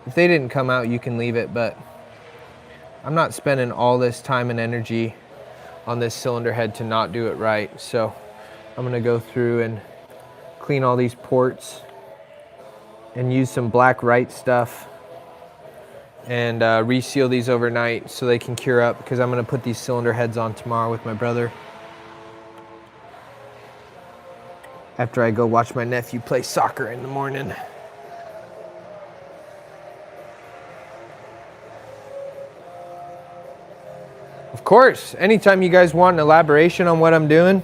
If they didn't come out, you can leave it. But I'm not spending all this time and energy on this cylinder head to not do it right. So I'm gonna go through and clean all these ports and use some black right stuff and reseal these overnight so they can cure up, because I'm gonna put these cylinder heads on tomorrow with my brother after I go watch my nephew play soccer in the morning. Of course, anytime you guys want an elaboration on what I'm doing,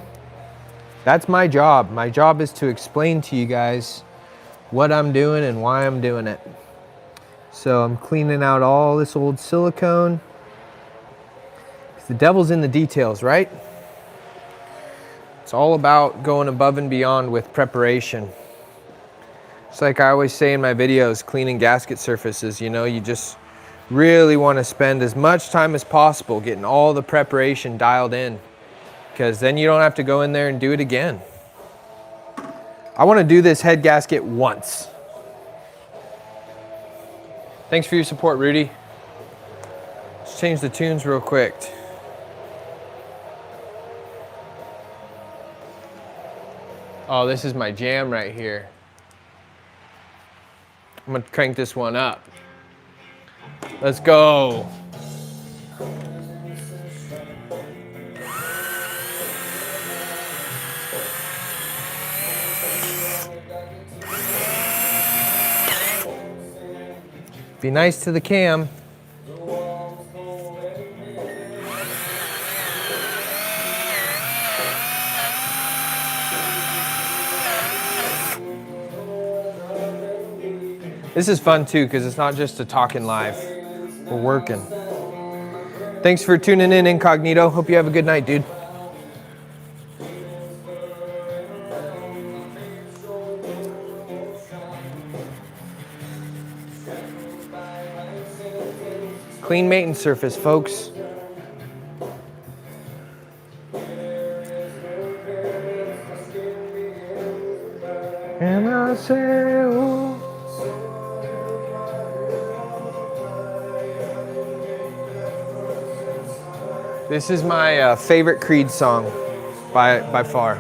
that's my job. My job is to explain to you guys what I'm doing and why I'm doing it. So I'm cleaning out all this old silicone. The devil's in the details, right? It's all about going above and beyond with preparation. It's like I always say in my videos, cleaning gasket surfaces, you know, you just really want to spend as much time as possible getting all the preparation dialed in, because then you don't have to go in there and do it again. I want to do this head gasket once. Thanks for your support, Rudy. Let's change the tunes real quick. Oh, this is my jam right here. I'm gonna crank this one up. Let's go. Be nice to the cam. This is fun too, because it's not just a talking live. We're working. Thanks for tuning in, Incognito. Hope you have a good night, dude. Clean maintenance surface, folks. And I say, oh. This is my favorite Creed song by far.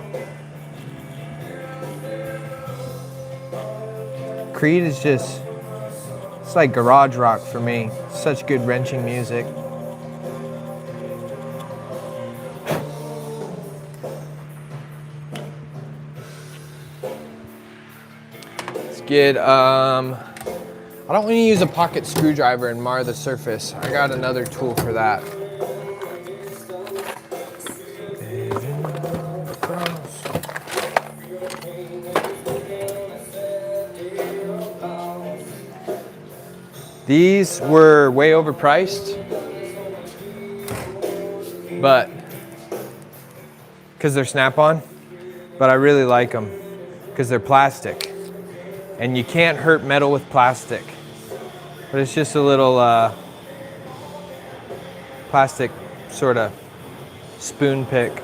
Creed is just, it's like garage rock for me. Such good wrenching music. Let's get, I don't want to use a pocket screwdriver and mar the surface. I got another tool for that. These were way overpriced, but because they're snap-on, but I really like them because they're plastic, and you can't hurt metal with plastic. But it's just a little plastic sort of spoon pick.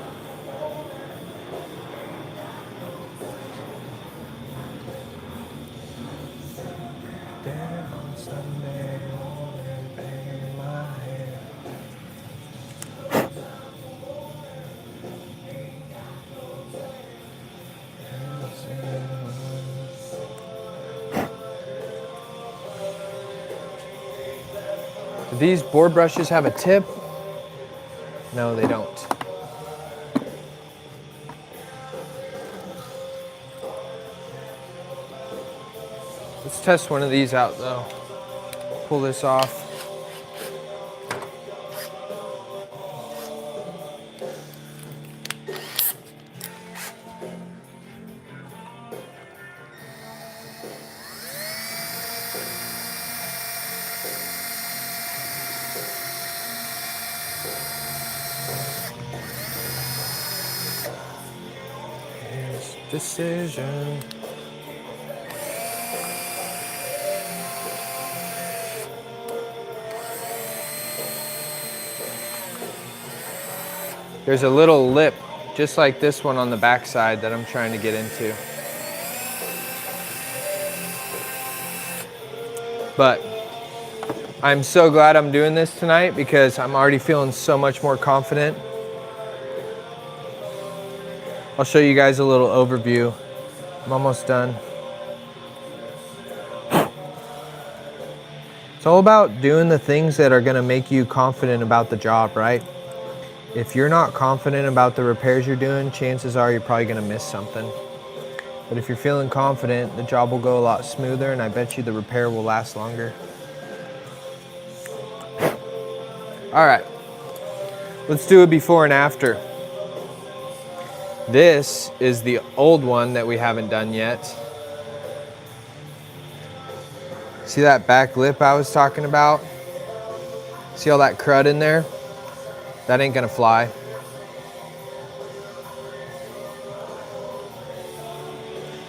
Do these board brushes have a tip? No, they don't. Let's test one of these out though. Pull this off. Here's decision. There's a little lip, just like this one on the back side that I'm trying to get into. But I'm so glad I'm doing this tonight because I'm already feeling so much more confident. I'll show you guys a little overview. I'm almost done. It's all about doing the things that are gonna make you confident about the job, right? If you're not confident about the repairs you're doing, chances are you're probably gonna miss something. But if you're feeling confident, the job will go a lot smoother, and I bet you the repair will last longer. All right, let's do a before and after. This is the old one that we haven't done yet. See that back lip I was talking about? See all that crud in there? That ain't gonna fly.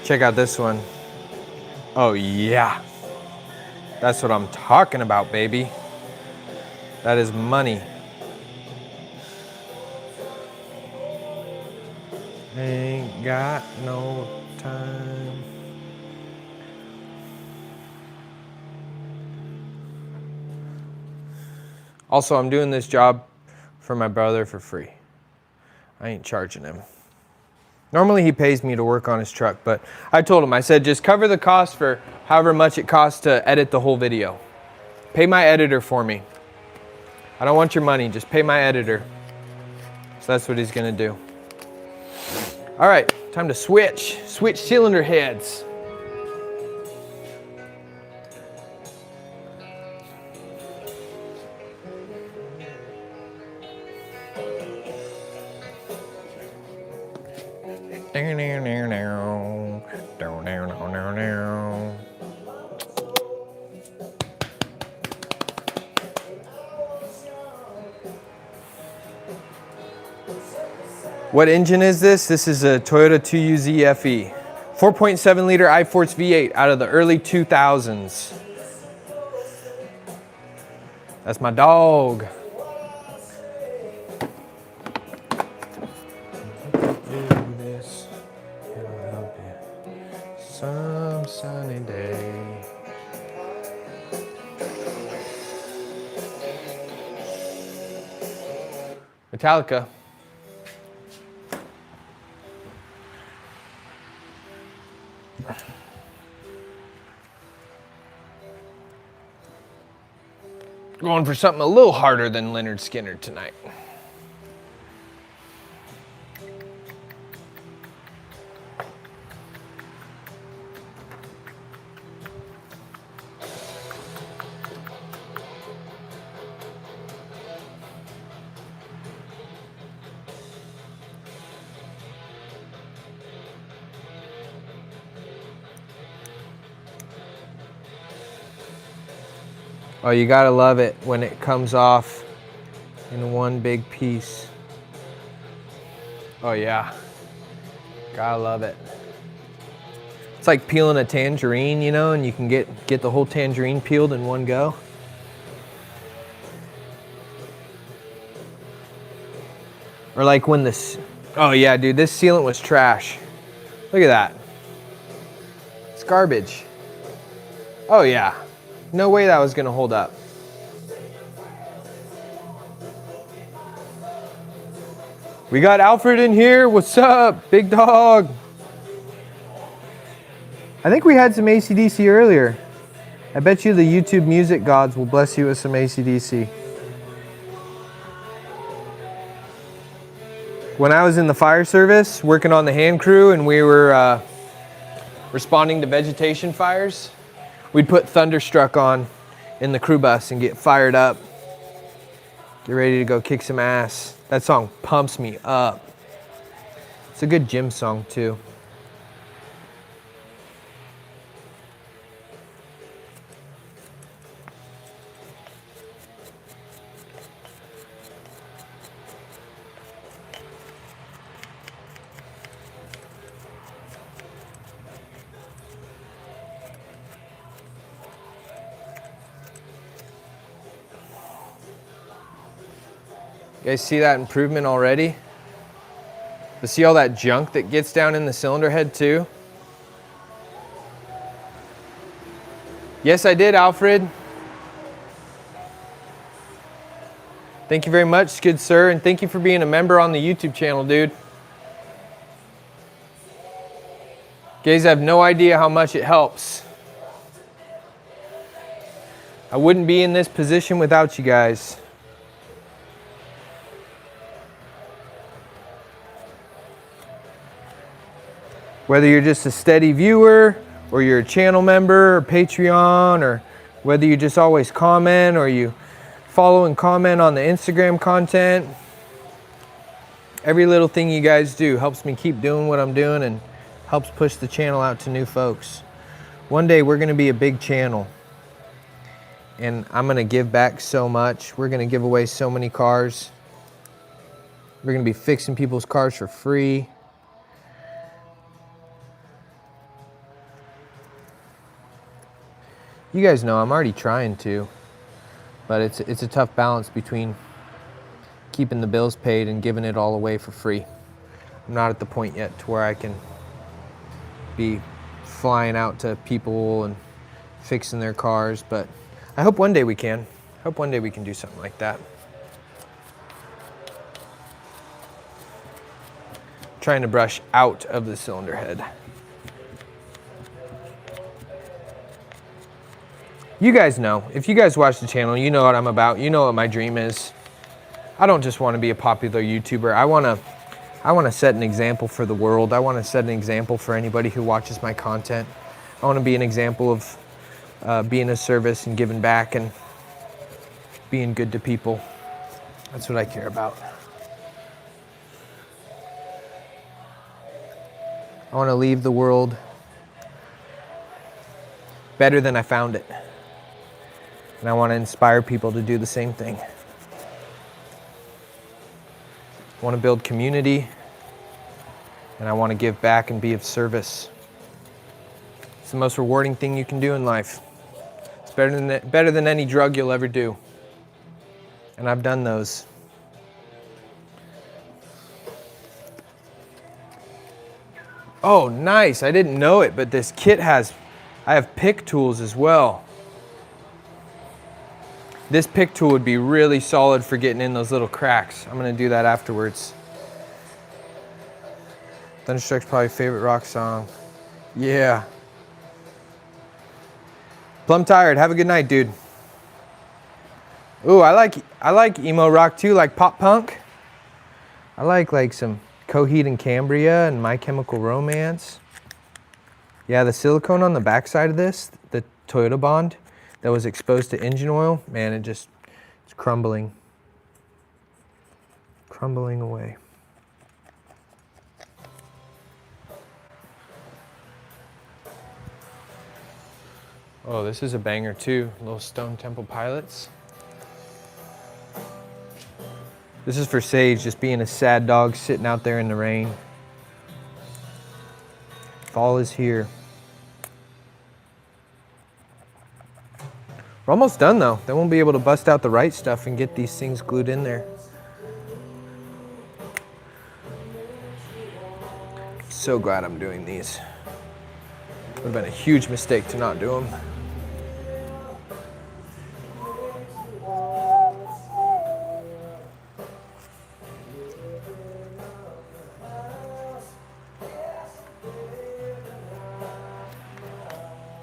Check out this one. Oh yeah. That's what I'm talking about, baby. That is money. Ain't got no time. Also, I'm doing this job for my brother for free. I ain't charging him. Normally he pays me to work on his truck, but I told him, I said, just cover the cost for however much it costs to edit the whole video. Pay my editor for me. I don't want your money, just pay my editor. So that's what he's gonna do. All right, time to switch cylinder heads. What engine is this? This is a Toyota 2UZ FE. 4.7 liter I-Force V8 out of the early 2000s. That's my dog. Some sunny day. Metallica. Going for something a little harder than Leonard Skinner tonight. Oh, you gotta love it when it comes off in one big piece. Oh yeah, gotta love it. It's like peeling a tangerine, you know, and you can get the whole tangerine peeled in one go. Or like when this, oh yeah, dude, this sealant was trash. Look at that. It's garbage. Oh yeah. No way that was gonna hold up. We got Alfred in here. What's up, big dog? I think we had some AC/DC earlier. I bet you the YouTube music gods will bless you with some AC/DC. When I was in the fire service, working on the hand crew, and we were responding to vegetation fires, we'd put Thunderstruck on in the crew bus and get fired up. Get ready to go kick some ass. That song pumps me up. It's a good gym song too. You guys see that improvement already? But see all that junk that gets down in the cylinder head too? Yes, I did, Alfred. Thank you very much, good sir, and thank you for being a member on the YouTube channel, dude. Guys, I have no idea how much it helps. I wouldn't be in this position without you guys. Whether you're just a steady viewer, or you're a channel member, or Patreon, or whether you just always comment, or you follow and comment on the Instagram content, every little thing you guys do helps me keep doing what I'm doing and helps push the channel out to new folks. One day we're gonna be a big channel, and I'm gonna give back so much. We're gonna give away so many cars. We're gonna be fixing people's cars for free. You guys know I'm already trying to, but it's a tough balance between keeping the bills paid and giving it all away for free. I'm not at the point yet to where I can be flying out to people and fixing their cars, but I hope one day we can. I hope one day we can do something like that. Trying to brush out of the cylinder head. You guys know, if you guys watch the channel, you know what I'm about, you know what my dream is. I don't just want to be a popular YouTuber. I want to set an example for the world. I want to set an example for anybody who watches my content. I want to be an example of being a service and giving back and being good to people. That's what I care about. I want to leave the world better than I found it. And I want to inspire people to do the same thing. I want to build community, and I want to give back and be of service. It's the most rewarding thing you can do in life. It's better than any drug you'll ever do. And I've done those. Oh, nice. I didn't know it, but this kit I have pick tools as well. This pick tool would be really solid for getting in those little cracks. I'm gonna do that afterwards. Thunderstruck's probably favorite rock song. Yeah. Plum Tired, have a good night, dude. Ooh, I like emo rock too, like pop punk. I like some Coheed and Cambria and My Chemical Romance. Yeah, the silicone on the backside of this, the Toyota Bond that was exposed to engine oil, man, it's crumbling. Crumbling away. Oh, this is a banger too, little Stone Temple Pilots. This is for Sage, just being a sad dog sitting out there in the rain. Fall is here. We're almost done though. Then we'll be able to bust out the right stuff and get these things glued in there. So glad I'm doing these. Would have been a huge mistake to not do them.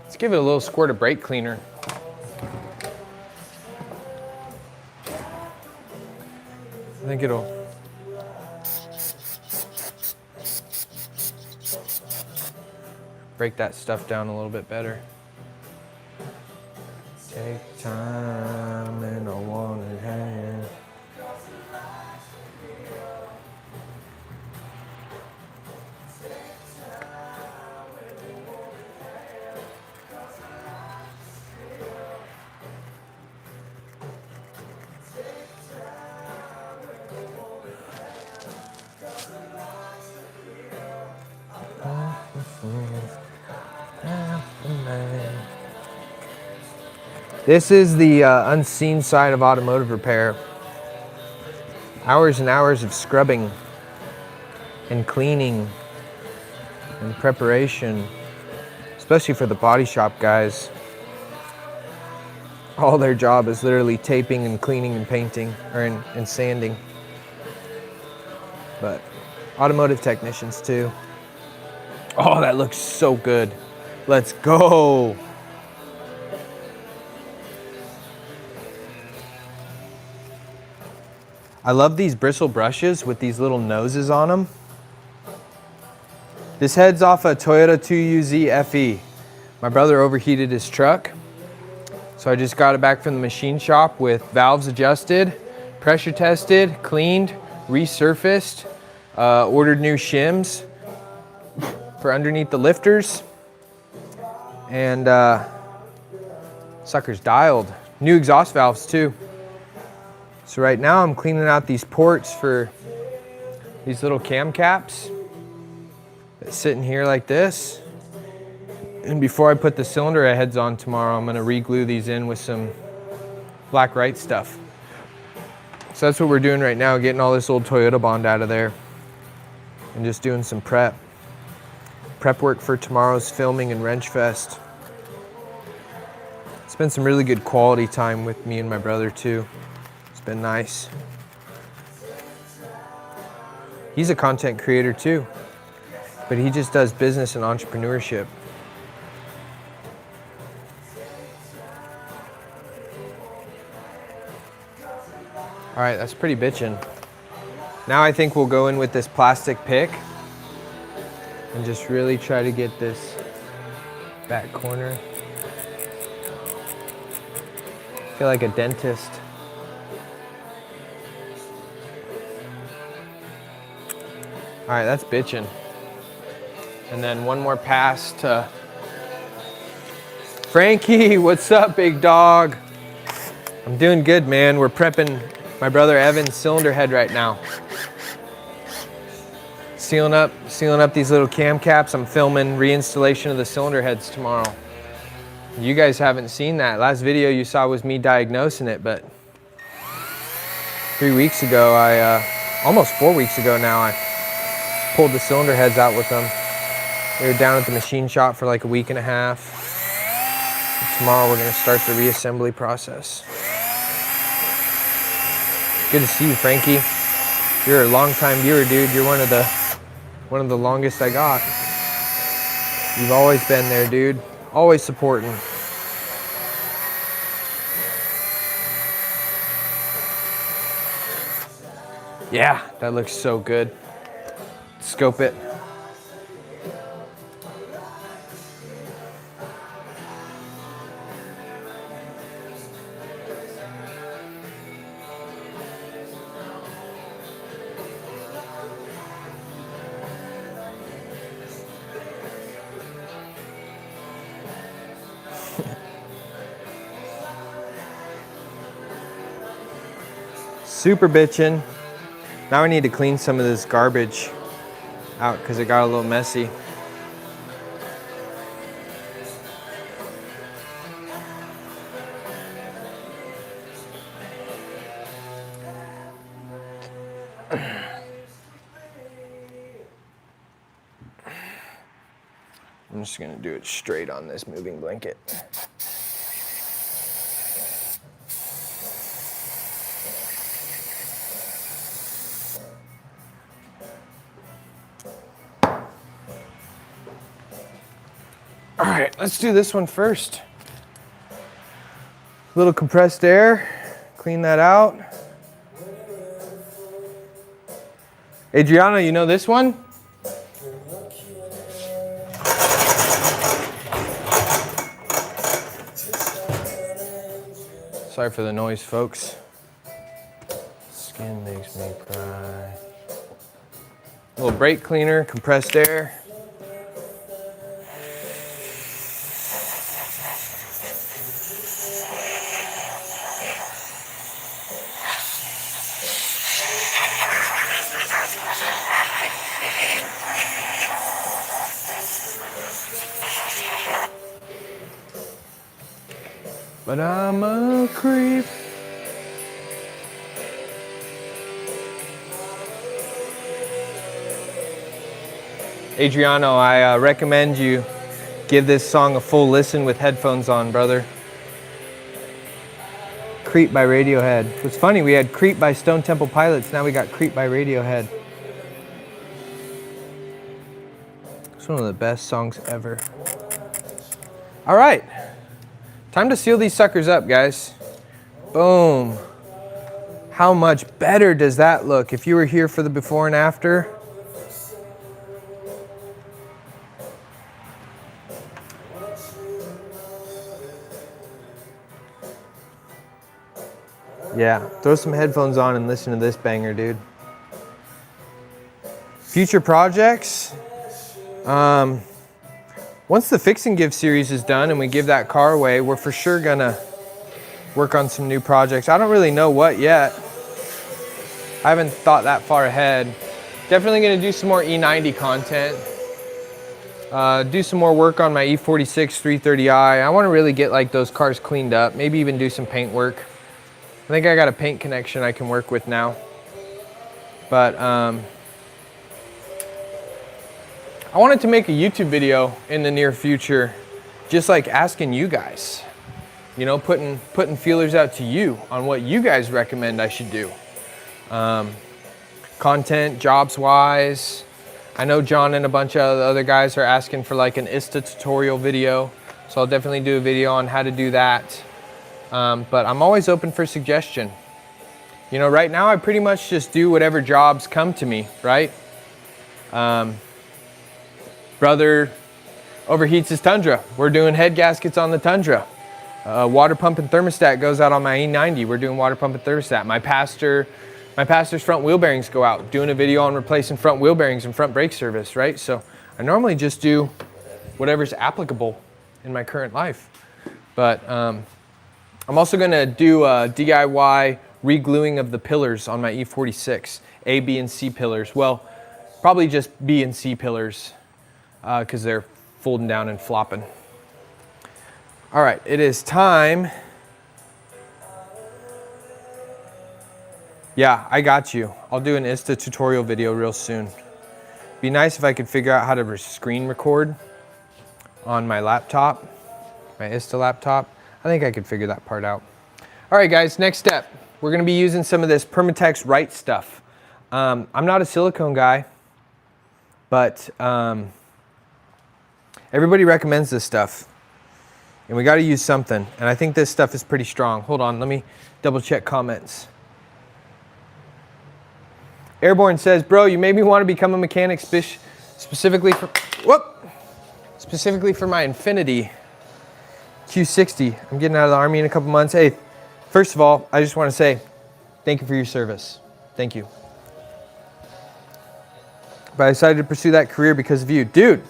Let's give it a little squirt of brake cleaner. think it'll break that stuff down a little bit better. Take time and I want it hand. This is the unseen side of automotive repair. Hours and hours of scrubbing and cleaning and preparation, especially for the body shop guys. All their job is literally taping and cleaning and painting, and sanding. But automotive technicians too. Oh, that looks so good. Let's go. I love these bristle brushes with these little noses on them. This head's off a Toyota 2UZ FE. My brother overheated his truck, so I just got it back from the machine shop with valves adjusted, pressure tested, cleaned, resurfaced, ordered new shims for underneath the lifters, and sucker's dialed. New exhaust valves too. So right now I'm cleaning out these ports for these little cam caps that sit in here like this. And before I put the cylinder heads on tomorrow, I'm gonna re-glue these in with some black right stuff. So that's what we're doing right now, getting all this old Toyota bond out of there and just doing some prep work for tomorrow's filming and Wrench Fest. It's been some really good quality time with me and my brother too. It's been nice. He's a content creator too, but he just does business and entrepreneurship. All right, that's pretty bitchin'. Now I think we'll go in with this plastic pick and just really try to get this back corner. I feel like a dentist. All right, that's bitchin'. And then one more pass to Frankie. What's up, big dog? I'm doing good, man. We're prepping my brother Evan's cylinder head right now. Sealing up these little cam caps. I'm filming reinstallation of the cylinder heads tomorrow. You guys haven't seen that. Last video you saw was me diagnosing it, but 3 weeks ago, almost 4 weeks ago now, I pulled the cylinder heads out with them. We were down at the machine shop for like a week and a half. And tomorrow we're gonna start the reassembly process. Good to see you, Frankie. You're a long-time viewer, dude. You're one of the longest I got. You've always been there, dude. Always supporting. Yeah, that looks so good. Scope it. Super bitchin'. Now I need to clean some of this garbage out because it got a little messy. I'm just gonna do it straight on this moving blanket. All right, let's do this one first. Little compressed air, clean that out. Adriano, you know this one? Sorry for the noise, folks. Skin makes me cry. A little brake cleaner, compressed air. But I'm a creep. Adriano, I recommend you give this song a full listen with headphones on, brother. Creep by Radiohead. It's funny, we had Creep by Stone Temple Pilots, now we got Creep by Radiohead. It's one of the best songs ever. All right, time to seal these suckers up, guys. Boom. How much better does that look? If you were here for the before and after. Yeah, throw some headphones on and listen to this banger, dude. Future projects. Once the Fix and Give series is done and we give that car away, we're for sure gonna work on some new projects. I don't really know what yet. I haven't thought that far ahead. Definitely gonna do some more E90 content. Do some more work on my E46 330i. I wanna really get like those cars cleaned up, maybe even do some paint work. I think I got a paint connection I can work with now. But I wanted to make a YouTube video in the near future, just like asking you guys, you know, putting feelers out to you on what you guys recommend I should do. Content, jobs wise. I know John and a bunch of the other guys are asking for like an ISTA tutorial video. So I'll definitely do a video on how to do that. But I'm always open for suggestion. You know, right now I pretty much just do whatever jobs come to me, right? Brother overheats his Tundra. We're doing head gaskets on the Tundra. Water pump and thermostat goes out on my E90. We're doing water pump and thermostat. My pastor's front wheel bearings go out. Doing a video on replacing front wheel bearings and front brake service, right? So I normally just do whatever's applicable in my current life. But I'm also gonna do a DIY re-gluing of the pillars on my E46, A, B, and C pillars. Well, probably just B and C pillars because they're folding down and flopping. All right, it is time. Yeah, I got you. I'll do an ISTA tutorial video real soon. Be nice if I could figure out how to screen record on my laptop, my ISTA laptop. I think I could figure that part out. All right, guys, next step. We're gonna be using some of this Permatex Right stuff. I'm not a silicone guy, but everybody recommends this stuff. And we gotta use something. And I think this stuff is pretty strong. Hold on, let me double check comments. Airborne says, bro, you made me want to become a mechanic specifically for my Infiniti Q60. I'm getting out of the Army in a couple months. Hey, first of all, I just want to say thank you for your service. Thank you. But I decided to pursue that career because of you. Dude,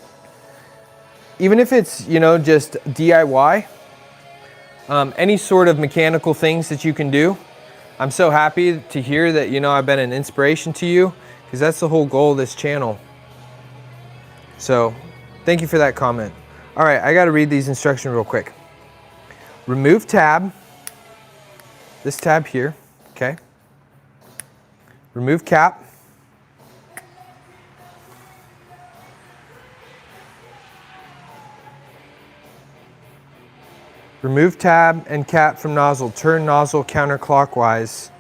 even if it's, you know, just DIY, any sort of mechanical things that you can do, I'm so happy to hear that, you know, I've been an inspiration to you, because that's the whole goal of this channel. So thank you for that comment. All right, I got to read these instructions real quick. Remove tab, this tab here, okay? Remove cap. Remove tab and cap from nozzle. Turn nozzle counterclockwise.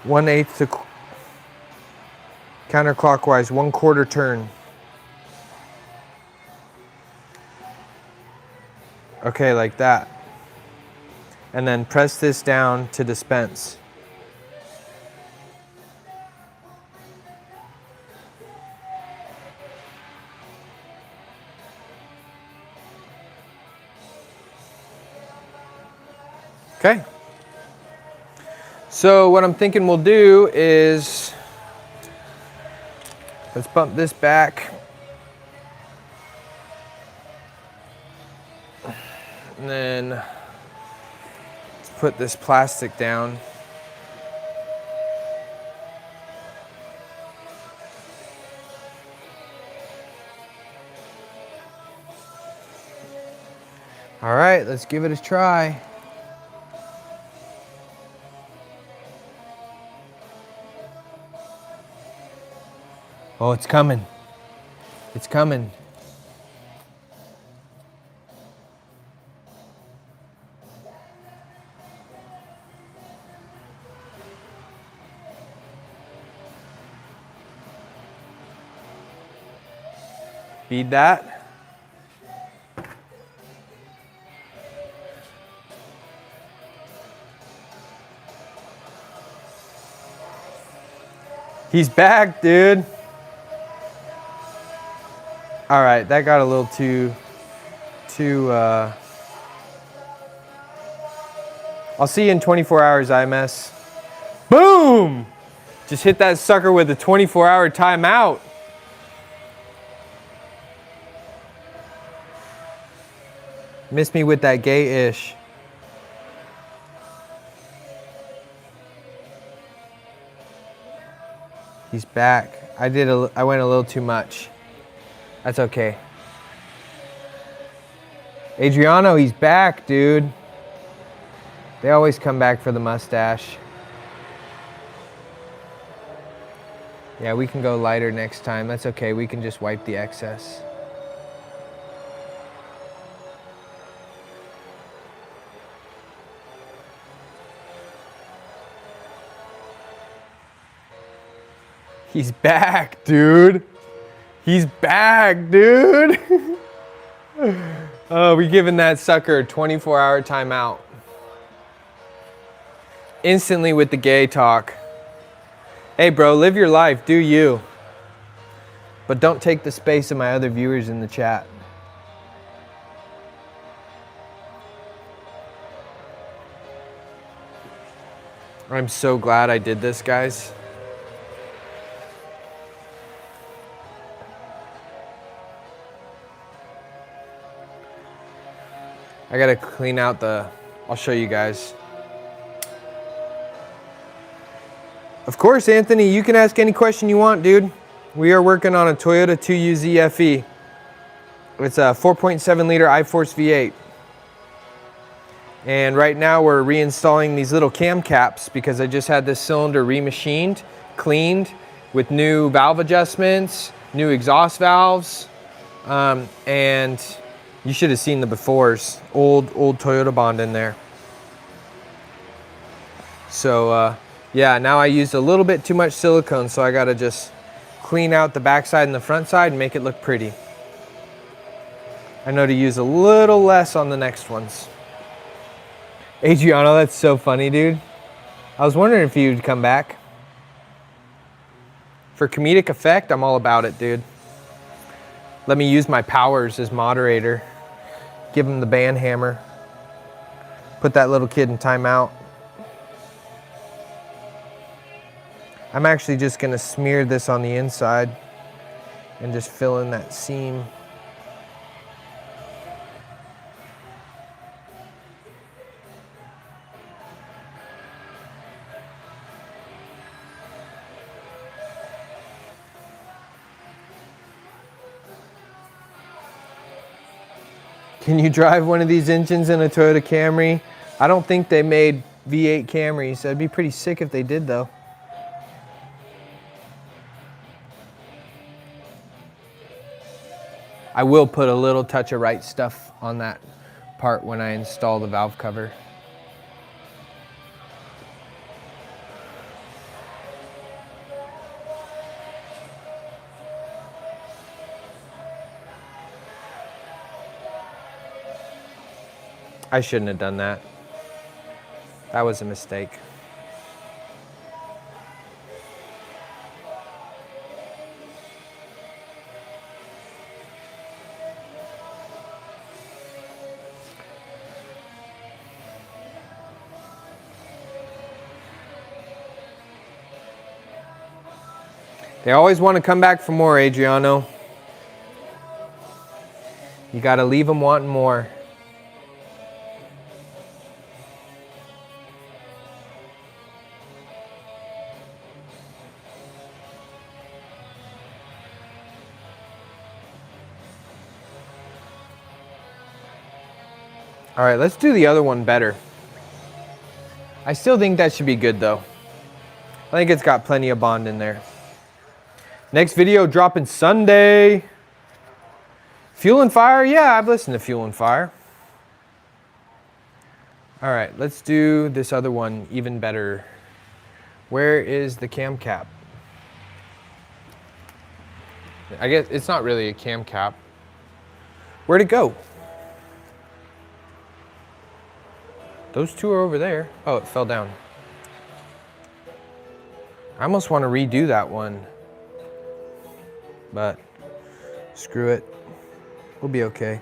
1/8 to counterclockwise, 1/4 turn. Okay, like that. And then press this down to dispense. Okay. So what I'm thinking we'll do is, let's bump this back. And then let's put this plastic down. All right, let's give it a try. Oh, it's coming. It's coming. Feed that. He's back, dude. All right, that got a little too, I'll see you in 24 hours, IMS. Boom! Just hit that sucker with a 24-hour timeout. Missed me with that gay-ish. He's back. I went a little too much. That's okay. Adriano, he's back, dude. They always come back for the mustache. Yeah, we can go lighter next time. That's okay. We can just wipe the excess. He's back, dude. He's back, dude. Oh, we giving that sucker a 24-hour timeout. Instantly with the gay talk. Hey, bro, live your life. Do you. But don't take the space of my other viewers in the chat. I'm so glad I did this, guys. I gotta clean out I'll show you guys. Of course, Anthony, you can ask any question you want, dude. We are working on a Toyota 2UZ FE. It's a 4.7 liter iForce V8. And right now we're reinstalling these little cam caps because I just had this cylinder remachined, cleaned with new valve adjustments, new exhaust valves, and you should have seen the befores. Old Toyota Bond in there. So yeah, now I used a little bit too much silicone, so I gotta just clean out the backside and the front side and make it look pretty. I know to use a little less on the next ones. Adriano, that's so funny, dude. I was wondering if you'd come back. For comedic effect, I'm all about it, dude. Let me use my powers as moderator. Give him the band hammer. Put that little kid in timeout. I'm actually just gonna smear this on the inside and just fill in that seam. Can you drive one of these engines in a Toyota Camry? I don't think they made V8 Camrys. That'd be pretty sick if they did, though. I will put a little touch of right stuff on that part when I install the valve cover. I shouldn't have done that. That was a mistake. They always want to come back for more, Adriano. You got to leave them wanting more. All right, let's do the other one better. I still think that should be good though. I think it's got plenty of bond in there. Next video dropping Sunday. Fuel and Fire? Yeah, I've listened to Fuel and Fire. All right, let's do this other one even better. Where is the cam cap? I guess it's not really a cam cap. Where'd it go? Those two are over there. Oh, it fell down. I almost want to redo that one, but screw it. We'll be okay.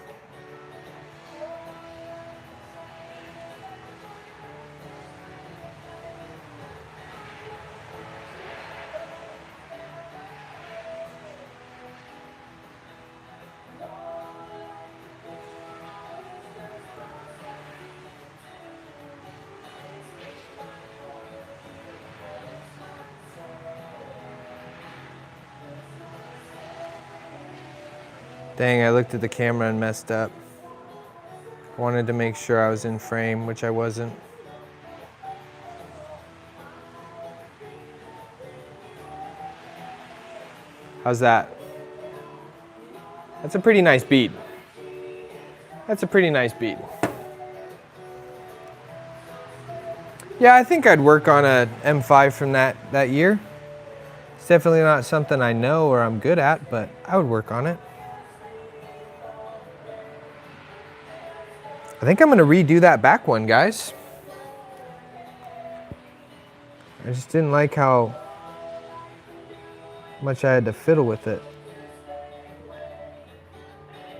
Dang, I looked at the camera and messed up. I wanted to make sure I was in frame, which I wasn't. How's that? That's a pretty nice beat. That's a pretty nice beat. Yeah, I think I'd work on a M5 from that year. It's definitely not something I know or I'm good at, but I would work on it. I think I'm gonna redo that back one, guys. I just didn't like how much I had to fiddle with it.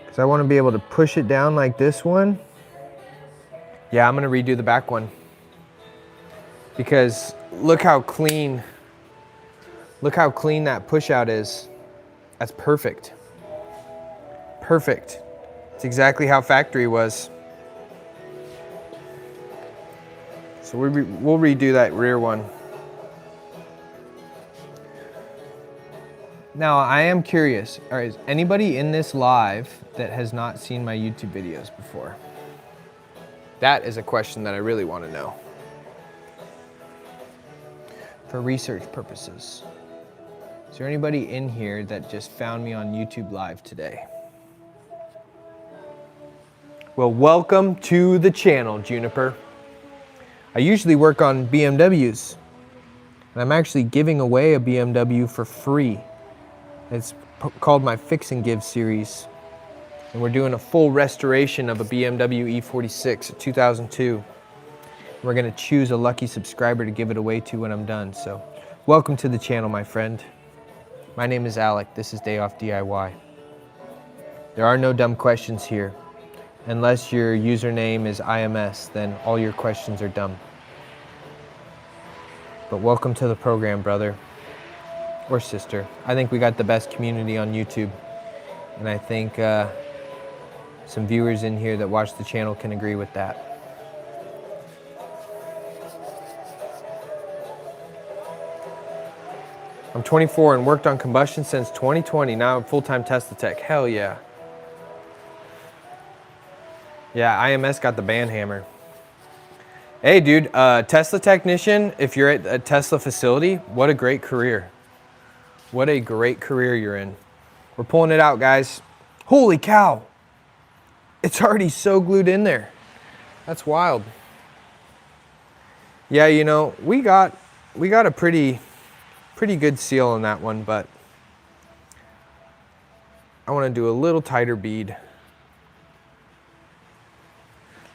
Because I want to be able to push it down like this one. Yeah, I'm gonna redo the back one. Because look how clean that push out is. That's perfect. Perfect. It's exactly how factory was. So we'll redo that rear one. Now I am curious, all right, is anybody in this live that has not seen my YouTube videos before? That is a question that I really want to know. For research purposes. Is there anybody in here that just found me on YouTube Live today? Well, welcome to the channel, Juniper. I usually work on BMWs, and I'm actually giving away a BMW for free. It's called my Fix and Give series, and we're doing a full restoration of a BMW E46, a 2002. We're gonna choose a lucky subscriber to give it away to when I'm done, so welcome to the channel, my friend. My name is Alec, this is Day Off DIY. There are no dumb questions here. Unless your username is IMS, then all your questions are dumb. But welcome to the program, brother or sister. I think we got the best community on YouTube. And I think some viewers in here that watch the channel can agree with that. I'm 24 and worked on combustion since 2020. Now I'm full-time Tesla tech. Hell yeah. Yeah, IMS got the band hammer. Hey dude, Tesla technician, if you're at a Tesla facility, what a great career. What a great career you're in. We're pulling it out, guys. Holy cow. It's already so glued in there. That's wild. Yeah, you know, we got a pretty good seal on that one, but I want to do a little tighter bead.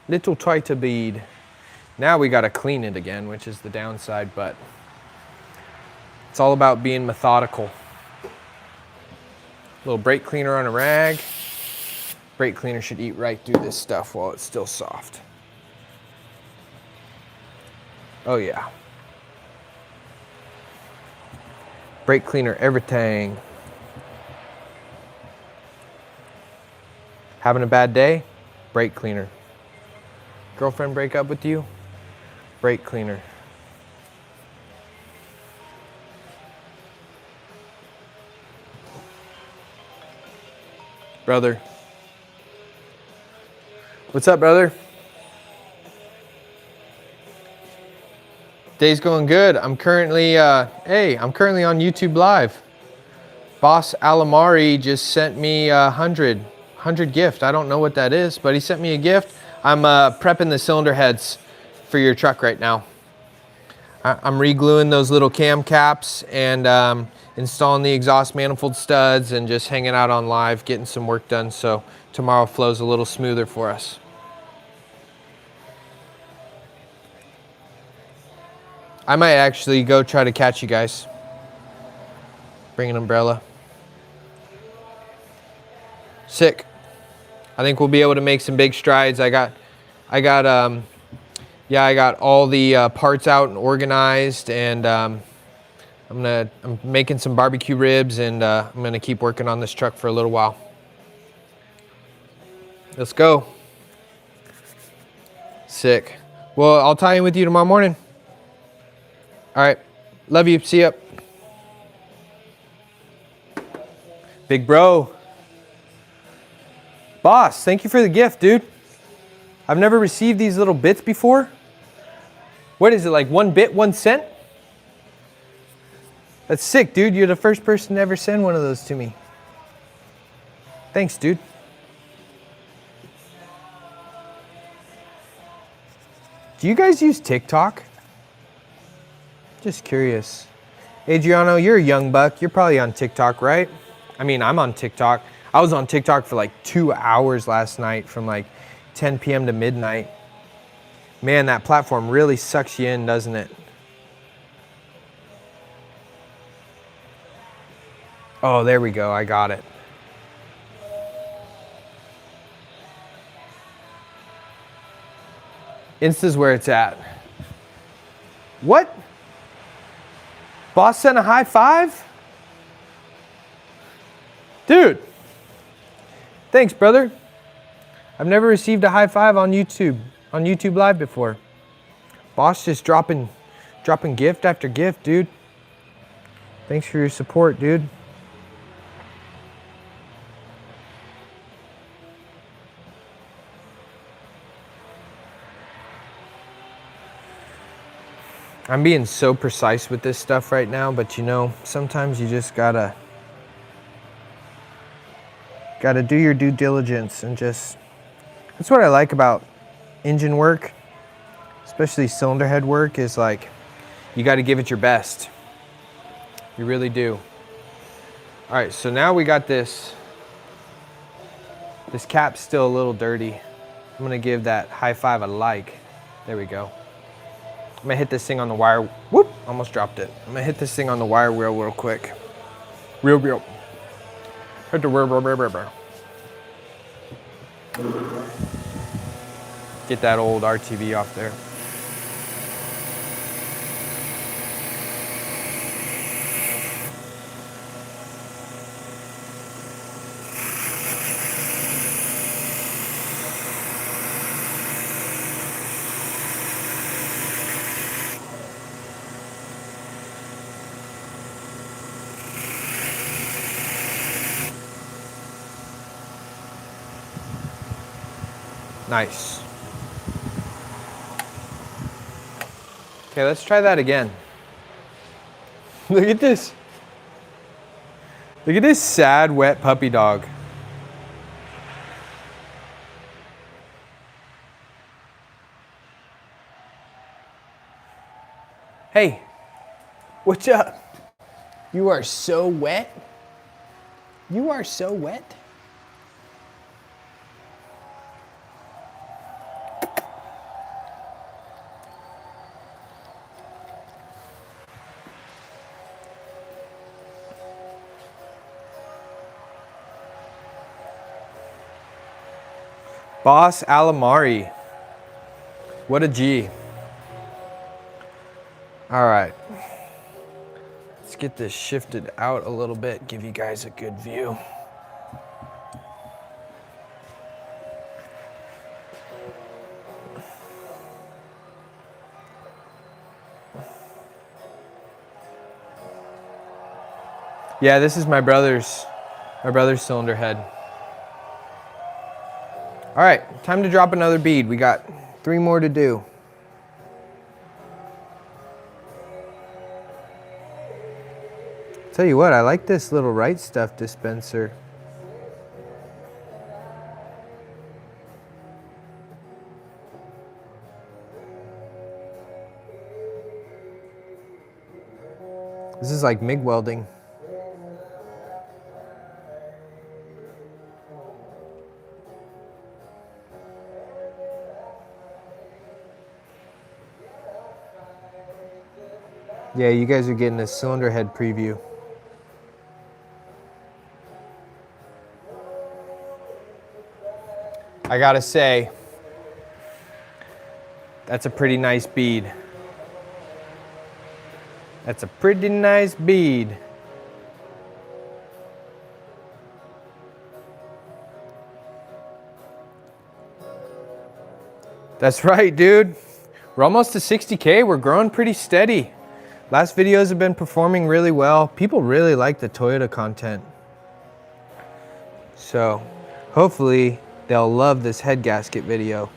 Little tighter bead. Now we got to clean it again, which is the downside, but it's all about being methodical. Little brake cleaner on a rag. Brake cleaner should eat right through this stuff while it's still soft. Oh yeah. Brake cleaner, everything. Having a bad day? Brake cleaner. Girlfriend break up with you? Brake cleaner. Brother. What's up, brother? Day's going good. I'm currently, I'm currently on YouTube Live. Boss Alamari just sent me a 100 gift. I don't know what that is, but he sent me a gift. I'm prepping the cylinder heads for your truck right now. I'm re-gluing those little cam caps and installing the exhaust manifold studs and just hanging out on live, getting some work done so tomorrow flows a little smoother for us. I might actually go try to catch you guys. Bring an umbrella. Sick. I think we'll be able to make some big strides. I got all the parts out and organized, and I'm making some barbecue ribs, and I'm gonna keep working on this truck for a little while. Let's go. Sick. Well, I'll tie in with you tomorrow morning. All right. Love you. See ya. Big bro. Boss, thank you for the gift, dude. I've never received these little bits before. What is it, like 1 bit, 1 cent? That's sick, dude. You're the first person to ever send one of those to me. Thanks, dude. Do you guys use TikTok? Just curious. Adriano, you're a young buck. You're probably on TikTok, right? I mean, I'm on TikTok. I was on TikTok for like 2 hours last night from like 10 p.m. to midnight. Man, that platform really sucks you in, doesn't it? Oh, there we go. I got it. Insta's where it's at. What? Boss sent a high five? Dude. Thanks, brother. I've never received a high five on YouTube Live before. Boss just dropping gift after gift, dude. Thanks for your support, dude. I'm being so precise with this stuff right now, but you know, sometimes you just gotta do your due diligence and just, that's what I like about engine work, especially cylinder head work, is like, you gotta give it your best. You really do. All right, so now we got this cap's still a little dirty. I'm gonna give that high five a like. There we go. I'm gonna hit this thing on the wire. Whoop, almost dropped it. I'm gonna hit this thing on the wire wheel real quick. Real. Hit the real. Get that old RTV off there. Nice. Okay, let's try that again. Look at this. Look at this sad, wet puppy dog. Hey, what's up? You are so wet. You are so wet. Boss Alamari. What a G. All right. Let's get this shifted out a little bit, give you guys a good view. Yeah, this is my brother's cylinder head. All right, time to drop another bead. We got 3 more to do. Tell you what, I like this little Right Stuff dispenser. This is like MIG welding. Yeah, you guys are getting a cylinder head preview. I gotta say, that's a pretty nice bead. That's a pretty nice bead. That's right, dude. We're almost to 60K. We're growing pretty steady. Last videos have been performing really well. People really like the Toyota content. So hopefully they'll love this head gasket video.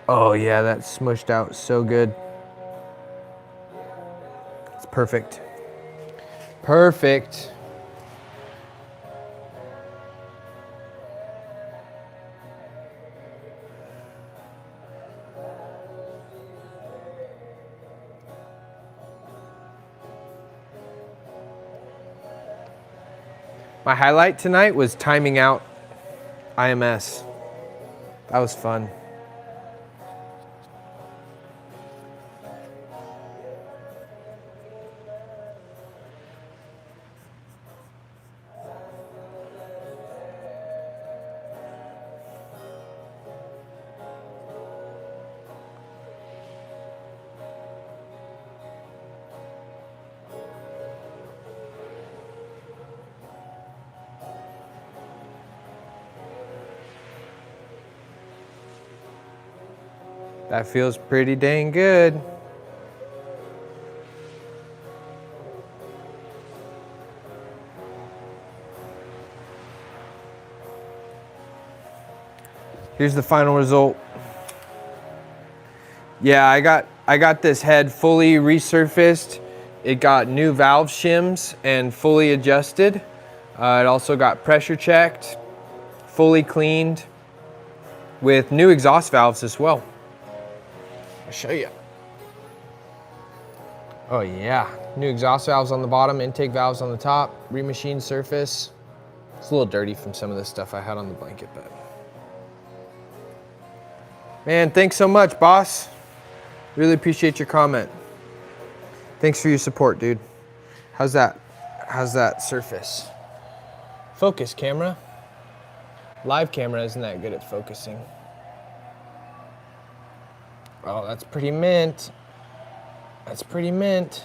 Oh yeah, that's smushed out so good. It's perfect. Perfect. My highlight tonight was timing out IMS. That was fun. That feels pretty dang good. Here's the final result. Yeah, I got this head fully resurfaced. It got new valve shims and fully adjusted. It also got pressure checked, fully cleaned with new exhaust valves as well. I'll show you. Oh yeah, new exhaust valves on the bottom, intake valves on the top, remachined surface. It's a little dirty from some of the stuff I had on the blanket, but. Man, thanks so much, boss. Really appreciate your comment. Thanks for your support, dude. How's that surface? Focus, camera. Live camera isn't that good at focusing. Oh, that's pretty mint. That's pretty mint.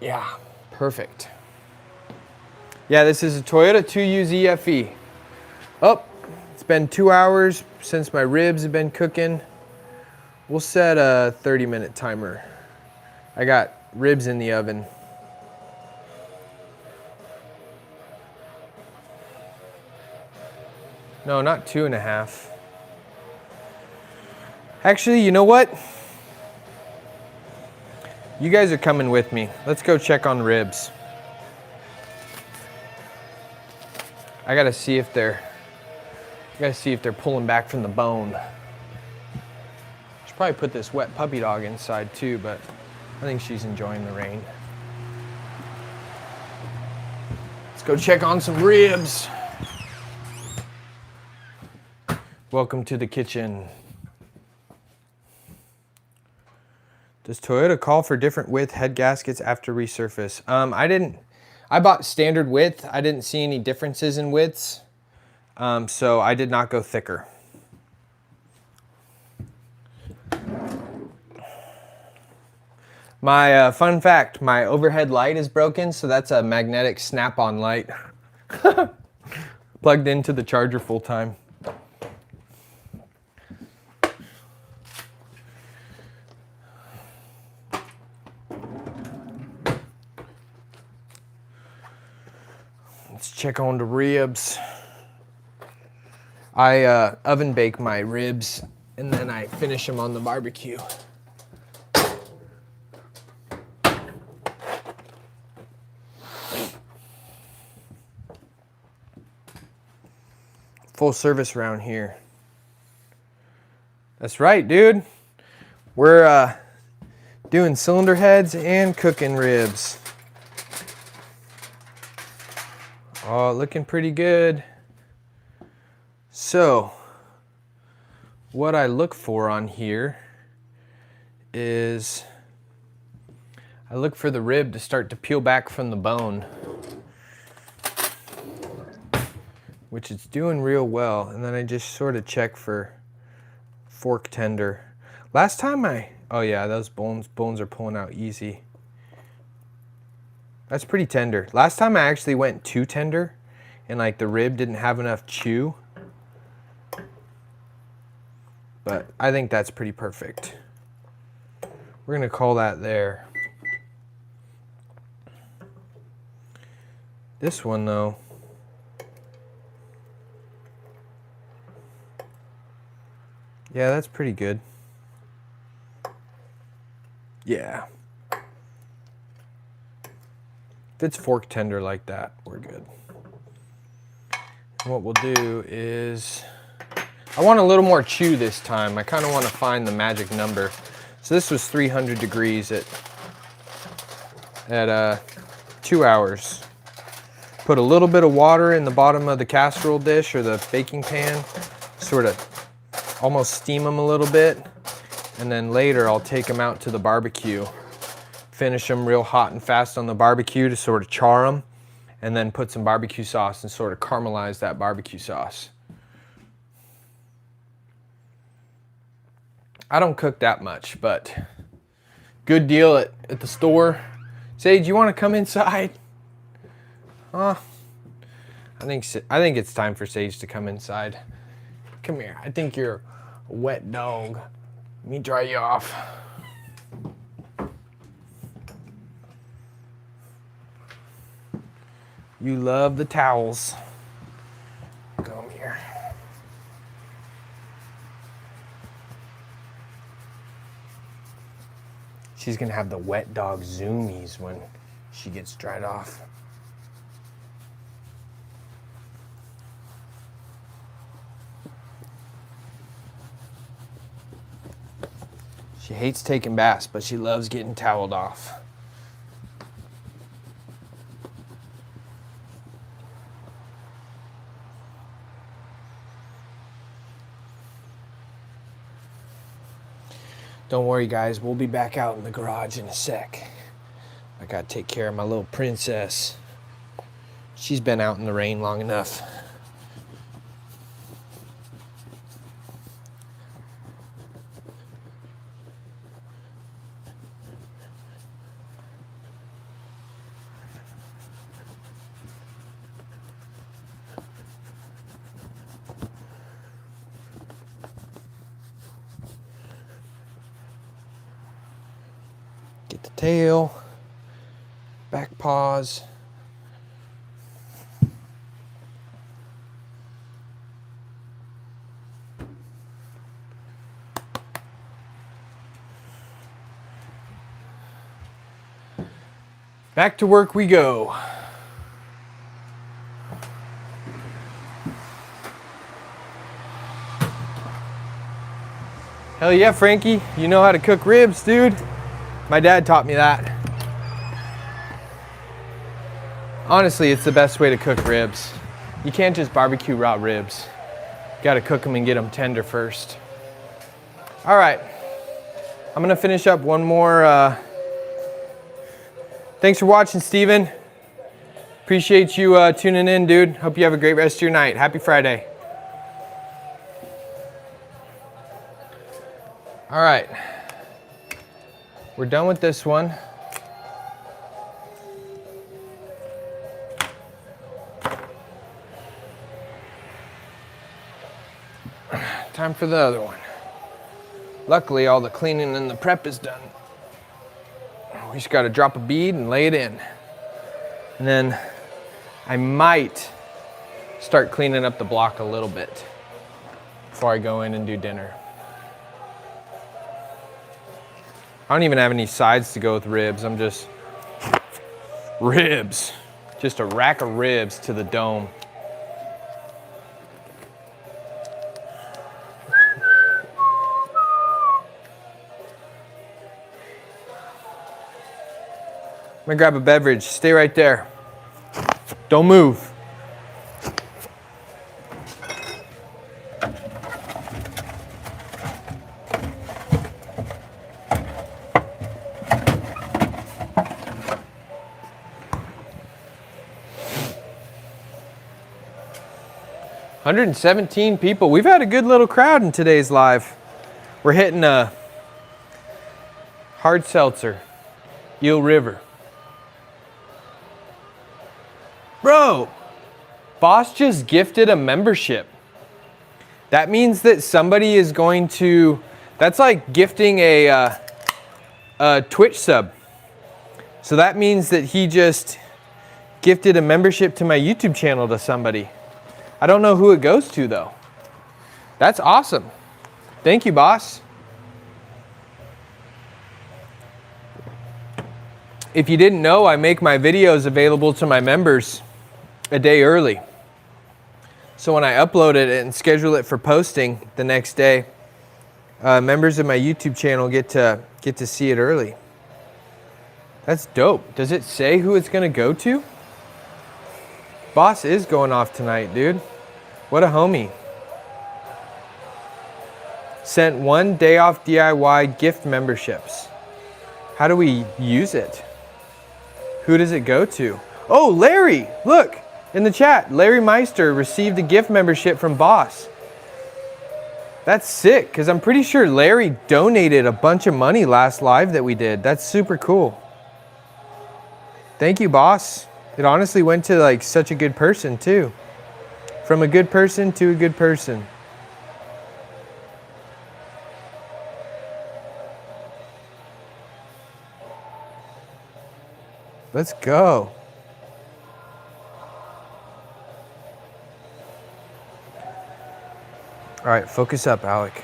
Yeah, perfect. Yeah, this is a Toyota 2UZ FE. Oh, it's been 2 hours since my ribs have been cooking. We'll set a 30-minute timer. I got ribs in the oven. No, not 2.5. Actually, you know what? You guys are coming with me. Let's go check on ribs. I gotta see if they're pulling back from the bone. Should probably put this wet puppy dog inside too, but I think she's enjoying the rain. Let's go check on some ribs. Welcome to the kitchen. Does Toyota call for different width head gaskets after resurface? I bought standard width. I didn't see any differences in widths. So I did not go thicker. My fun fact, my overhead light is broken, so that's a magnetic snap-on light. Plugged into the charger full time. Let's check on the ribs. I oven bake my ribs and then I finish them on the barbecue. Full service around here. That's right, dude. We're doing cylinder heads and cooking ribs. Oh, looking pretty good. So, what I look for on here is I look for the rib to start to peel back from the bone, which it's doing real well. And then I just sort of check for fork tender. Last time oh yeah, those bones are pulling out easy. That's pretty tender. Last time I actually went too tender and like the rib didn't have enough chew. But I think that's pretty perfect. We're gonna call that there. This one though, yeah, that's pretty good. Yeah. If it's fork tender like that, we're good. And what we'll do is, I want a little more chew this time. I kind of want to find the magic number. So this was 300 degrees at 2 hours. Put a little bit of water in the bottom of the casserole dish or the baking pan, sort of almost steam them a little bit. And then later I'll take them out to the barbecue. Finish them real hot and fast on the barbecue to sort of char them, and then put some barbecue sauce and sort of caramelize that barbecue sauce. I don't cook that much, but good deal at the store. Sage, you want to come inside? I think it's time for Sage to come inside. Come here. I think you're a wet dog. Let me dry you off. You love the towels. Come here. She's gonna have the wet dog zoomies when she gets dried off. She hates taking baths, but she loves getting toweled off. Don't worry guys, we'll be back out in the garage in a sec. I gotta take care of my little princess. She's been out in the rain long enough. Get the tail, back paws. Back to work we go. Hell yeah, Frankie, you know how to cook ribs, dude. My dad taught me that. Honestly, it's the best way to cook ribs. You can't just barbecue raw ribs. You gotta cook them and get them tender first. All right, I'm gonna finish up one more. Thanks for watching, Steven. Appreciate you tuning in, dude. Hope you have a great rest of your night. Happy Friday. All right. we're done with this one. Time for the other one. Luckily, all the cleaning and the prep is done. We just got to drop a bead and lay it in. And then I might start cleaning up the block a little bit before I go in and do dinner. I don't even have any sides to go with ribs. I'm just ribs. Just a rack of ribs to the dome. I'm gonna grab a beverage. Stay right there. Don't move. $117 people. We've had a good little crowd in today's live. We're hitting a hard seltzer, Eel River. Bro, Boss just gifted a membership. That means that somebody is going to, that's like gifting a Twitch sub. So that means that he just gifted a membership to my YouTube channel to somebody. I don't know who it goes to though. That's awesome. Thank you, boss. If you didn't know, I make my videos available to my members a day early. So when I upload it and schedule it for posting the next day, members of my YouTube channel get to see it early. That's dope. Does it say who it's gonna go to? Boss is going off tonight, dude. What a homie. Sent 1 day off DIY gift memberships. How do we use it? Who does it go to? Oh, Larry, look in the chat. Larry Meister received a gift membership from Boss. That's sick, because I'm pretty sure Larry donated a bunch of money last live that we did. That's super cool. Thank you, Boss. It honestly went to like such a good person too. From a good person to a good person. Let's go. All right, focus up, Alec.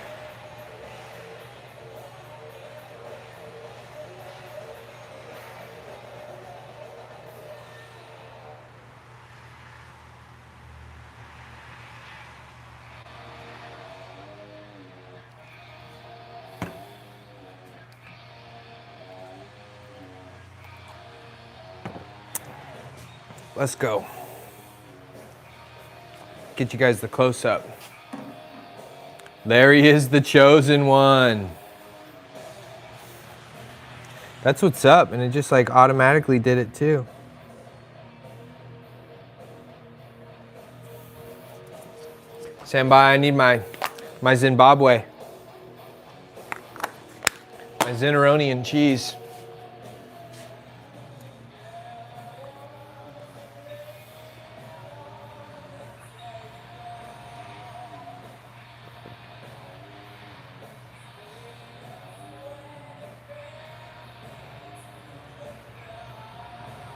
Let's go. Get you guys the close-up. Larry is the chosen one. That's what's up, and it just like automatically did it too. Stand by, I need my Zimbabwe. My Zinneronian cheese.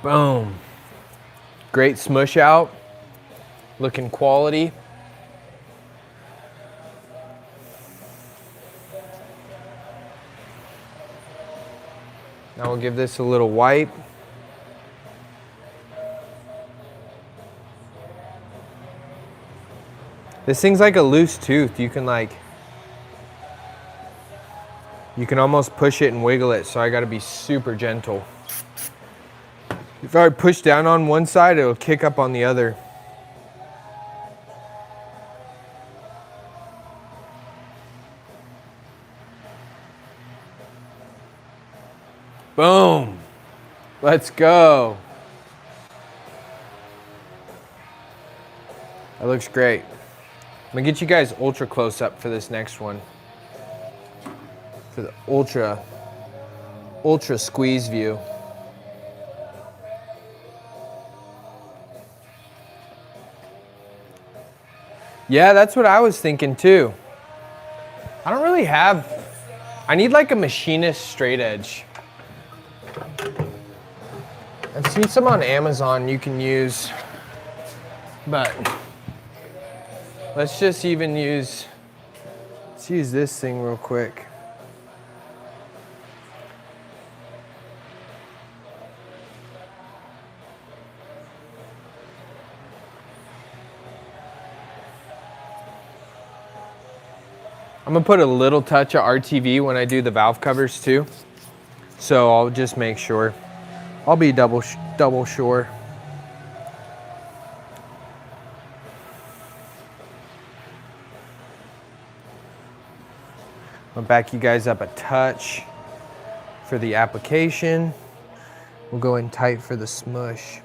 Boom. Great smush out. Looking quality. Now we'll give this a little wipe. This thing's like a loose tooth. You can almost push it and wiggle it, so I gotta be super gentle. If I push down on one side, it'll kick up on the other. Boom. Let's go. That looks great. I'm gonna get you guys ultra close up for this next one. For the ultra ultra squeeze view. Yeah, that's what I was thinking too. I don't really have, I need like a machinist straight edge. I've seen some on Amazon you can use, but let's just even use, let's use this thing real quick. I'm gonna put a little touch of RTV when I do the valve covers too. So I'll just make sure. I'll be double sure. I'll back you guys up a touch for the application. We'll go in tight for the smush.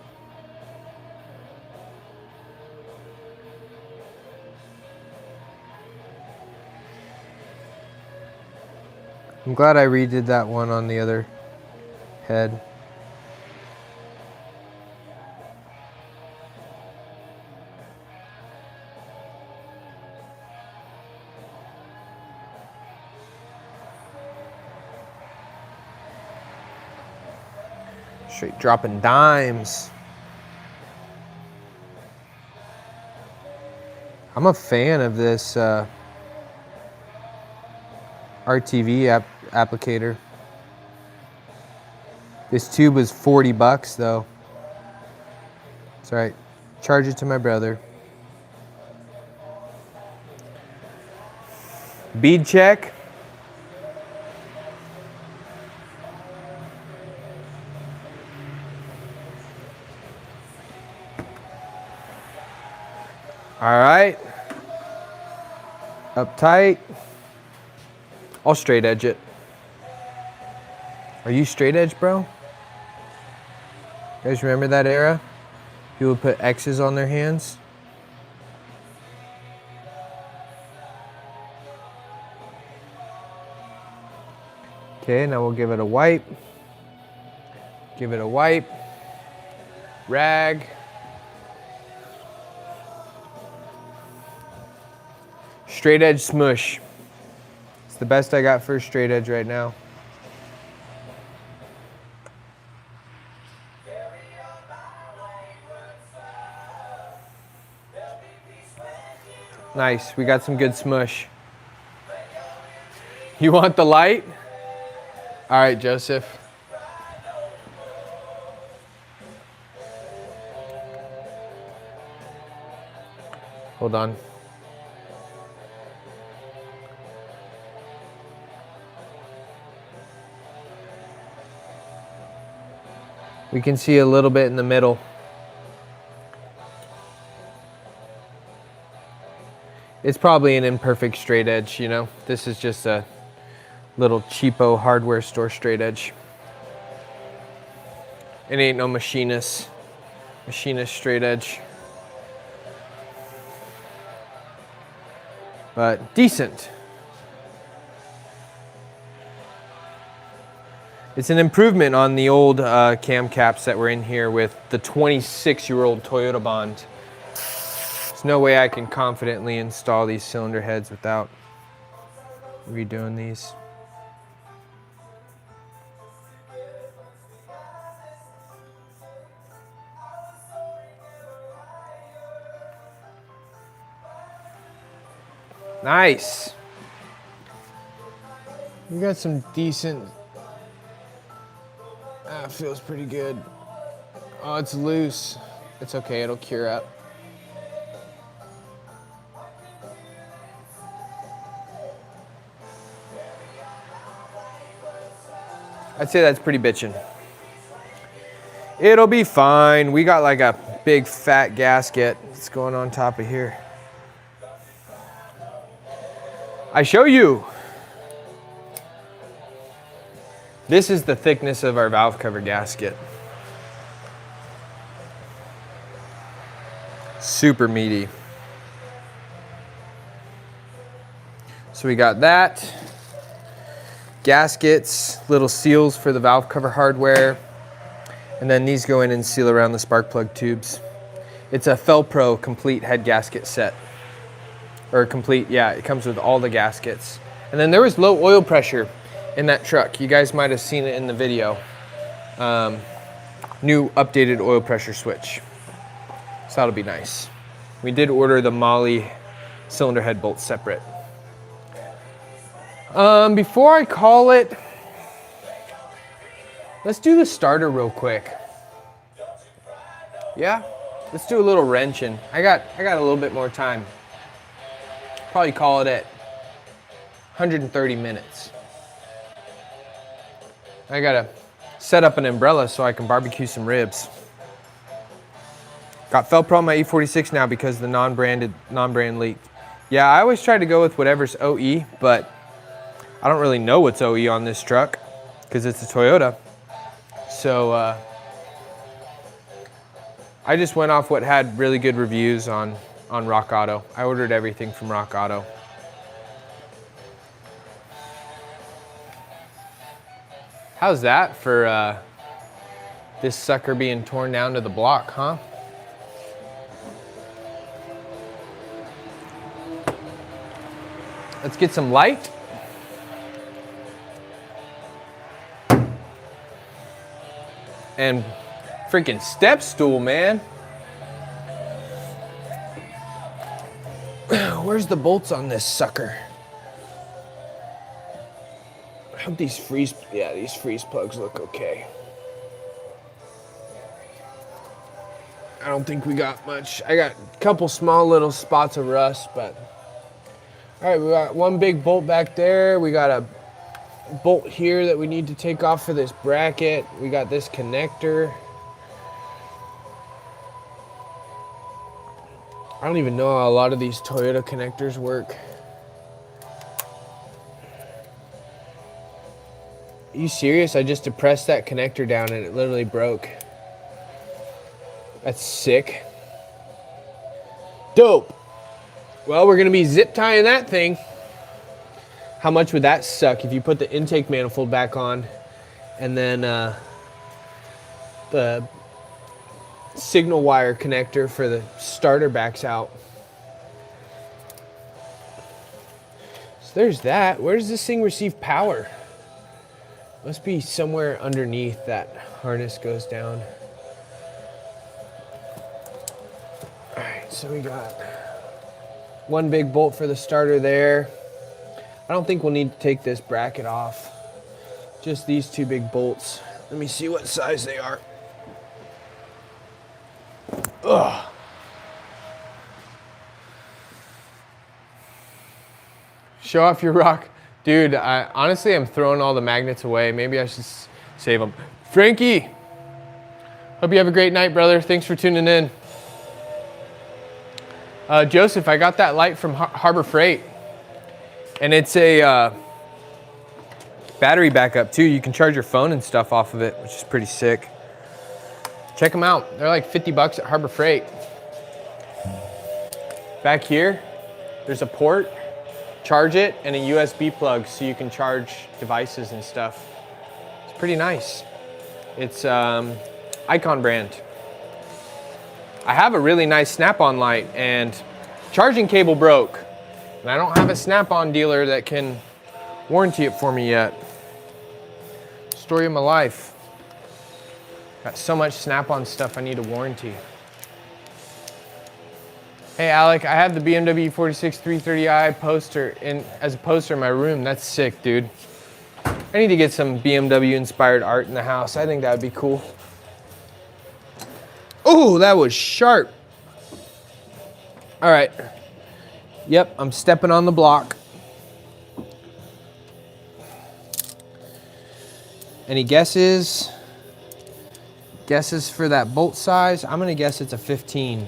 I'm glad I redid that one on the other head. Straight dropping dimes. I'm a fan of this RTV applicator. This tube was 40 bucks though. That's right. Charge it to my brother. Bead check. All right. Up tight. I'll straight edge it. Are you straight edge, bro? You guys remember that era? People would put X's on their hands. Okay, now we'll give it a wipe. Give it a wipe. Rag. Straight edge smush. It's the best I got for a straight edge right now. Nice, we got some good smush. You want the light? All right, Joseph. Hold on. We can see a little bit in the middle. It's probably an imperfect straight edge, you know? This is just a little cheapo hardware store straight edge. It ain't no machinist straight edge. But decent. It's an improvement on the old cam caps that were in here with the 26-year-old Toyota Bond. There's no way I can confidently install these cylinder heads without redoing these. Nice. You got some decent. That feels pretty good. Oh, it's loose. It's okay, it'll cure up. I'd say that's pretty bitchin'. It'll be fine. We got like a big fat gasket that's going on top of here. I show you. This is the thickness of our valve cover gasket. Super meaty. So we got that. gaskets, little seals for the valve cover hardware, and then these go in and seal around the spark plug tubes. It's a Felpro complete head gasket set. Or complete, yeah, it comes with all the gaskets. And then there was low oil pressure in that truck. You guys might have seen it in the video. New updated oil pressure switch. So that'll be nice. We did order the Molly cylinder head bolts separate. Before I call it, let's do the starter real quick. Yeah, let's do a little wrenching. I got a little bit more time. Probably call it at 130 minutes. I gotta set up an umbrella so I can barbecue some ribs. Got Felpro on my E46 now because the non-brand leaked. Yeah, I always try to go with whatever's OE, but I don't really know what's OE on this truck because it's a Toyota. So I just went off what had really good reviews on Rock Auto. I ordered everything from Rock Auto. How's that for this sucker being torn down to the block, huh? Let's get some light. And freaking step stool, man. Where's the bolts on this sucker? I hope these freeze plugs look okay. I don't think we got much. I got a couple small little spots of rust, but all right, we got one big bolt back there. We got a bolt here that we need to take off for this bracket. We got this connector. I don't even know how a lot of these Toyota connectors work. Are you serious? I just depressed that connector down and it literally broke. That's sick. Dope. Well, we're gonna be zip tying that thing. How much would that suck if you put the intake manifold back on and then the signal wire connector for the starter backs out? So there's that. Where does this thing receive power? Must be somewhere underneath that harness goes down. All right, so we got one big bolt for the starter there. I don't think we'll need to take this bracket off. Just these two big bolts. Let me see what size they are. Ugh. Show off your rock. Dude, honestly, I'm throwing all the magnets away. Maybe I should save them. Frankie, hope you have a great night, brother. Thanks for tuning in. Joseph, I got that light from Harbor Freight. And it's a battery backup too. You can charge your phone and stuff off of it, which is pretty sick. Check them out. They're like 50 bucks at Harbor Freight. Back here, there's a port, charge it, and a USB plug so you can charge devices and stuff. It's pretty nice. It's Icon brand. I have a really nice Snap-on light and charging cable broke. And I don't have a Snap-on dealer that can warranty it for me yet. Story of my life. Got so much Snap-on stuff I need a warranty. Hey Alec, I have the BMW 46 330i poster as a poster in my room. That's sick, dude. I need to get some BMW inspired art in the house. I think that would be cool. Oh, that was sharp. All right. Yep, I'm stepping on the block. Any guesses? Guesses for that bolt size? I'm gonna guess it's a 15.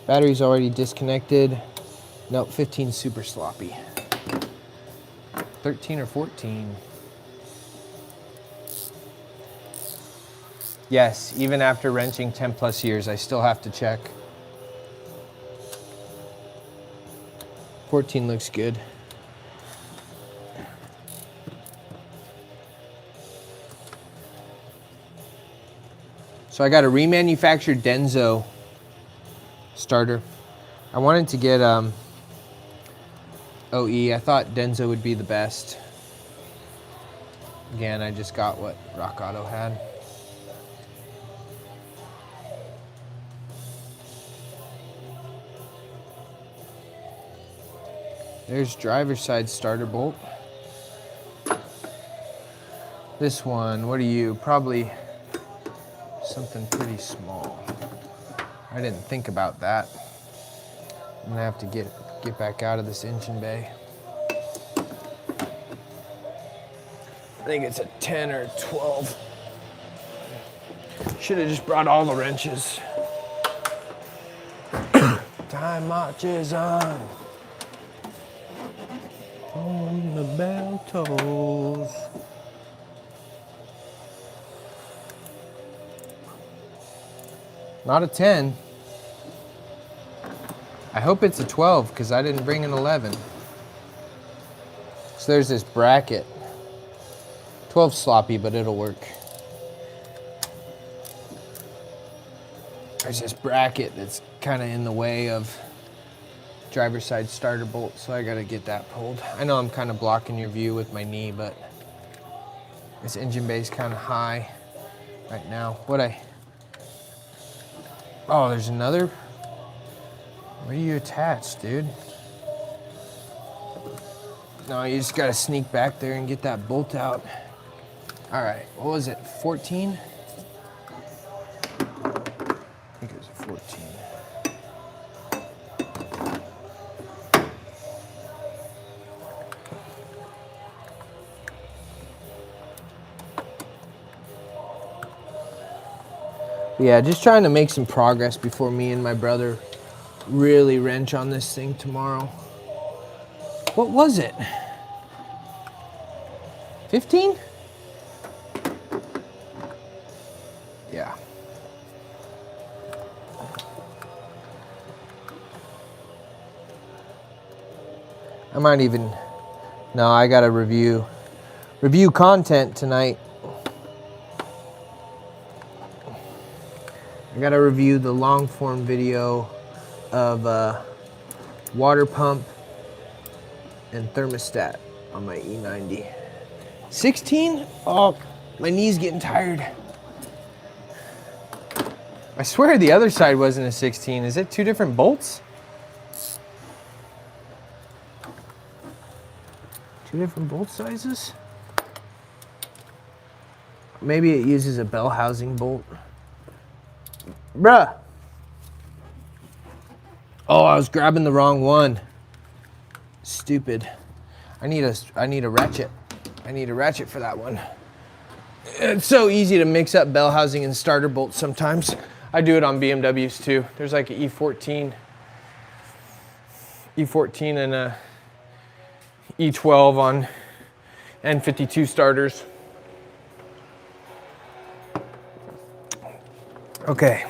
Battery's already disconnected. Nope, 15 super sloppy. 13 or 14. Yes, even after wrenching 10 plus years, I still have to check. 14 looks good. So I got a remanufactured Denso starter. I wanted to get OE. I thought Denso would be the best. Again, I just got what Rock Auto had. There's driver's side starter bolt. This one, what are you? Probably something pretty small. I didn't think about that. I'm gonna have to get back out of this engine bay. I think it's a 10 or 12. Should have just brought all the wrenches. Time marches on. On the bell tolls. Not a 10. I hope it's a 12 because I didn't bring an 11. So there's this bracket. 12 sloppy, but it'll work. There's this bracket that's kind of in the way of driver's side starter bolt, so I gotta get that pulled. I know I'm kind of blocking your view with my knee, but this engine bay is kind of high right now. Oh, there's another. Where are you attached, dude? No, you just gotta sneak back there and get that bolt out. All right, what was it, 14? I think it was a 14. Yeah, just trying to make some progress before me and my brother really wrench on this thing tomorrow. What was it? 15? Yeah. I might even, no, I gotta review content tonight. I gotta review the long form video of water pump and thermostat on my E90. 16? Oh, my knee's getting tired. I swear the other side wasn't a 16. Is it two different bolts? Two different bolt sizes? Maybe it uses a bell housing bolt. Bruh. Oh, I was grabbing the wrong one. Stupid. I need a ratchet. I need a ratchet for that one. It's so easy to mix up bell housing and starter bolts sometimes. I do it on BMWs too. There's like an E14 and a E12 on N52 starters. Okay.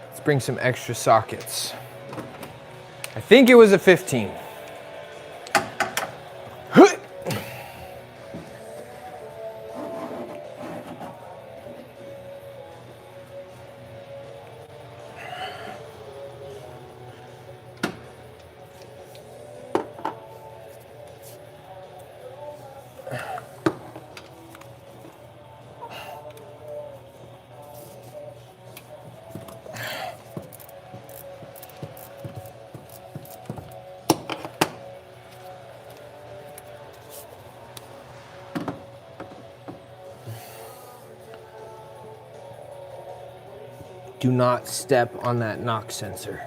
Let's bring some extra sockets. I think it was a 15. Do not step on that knock sensor.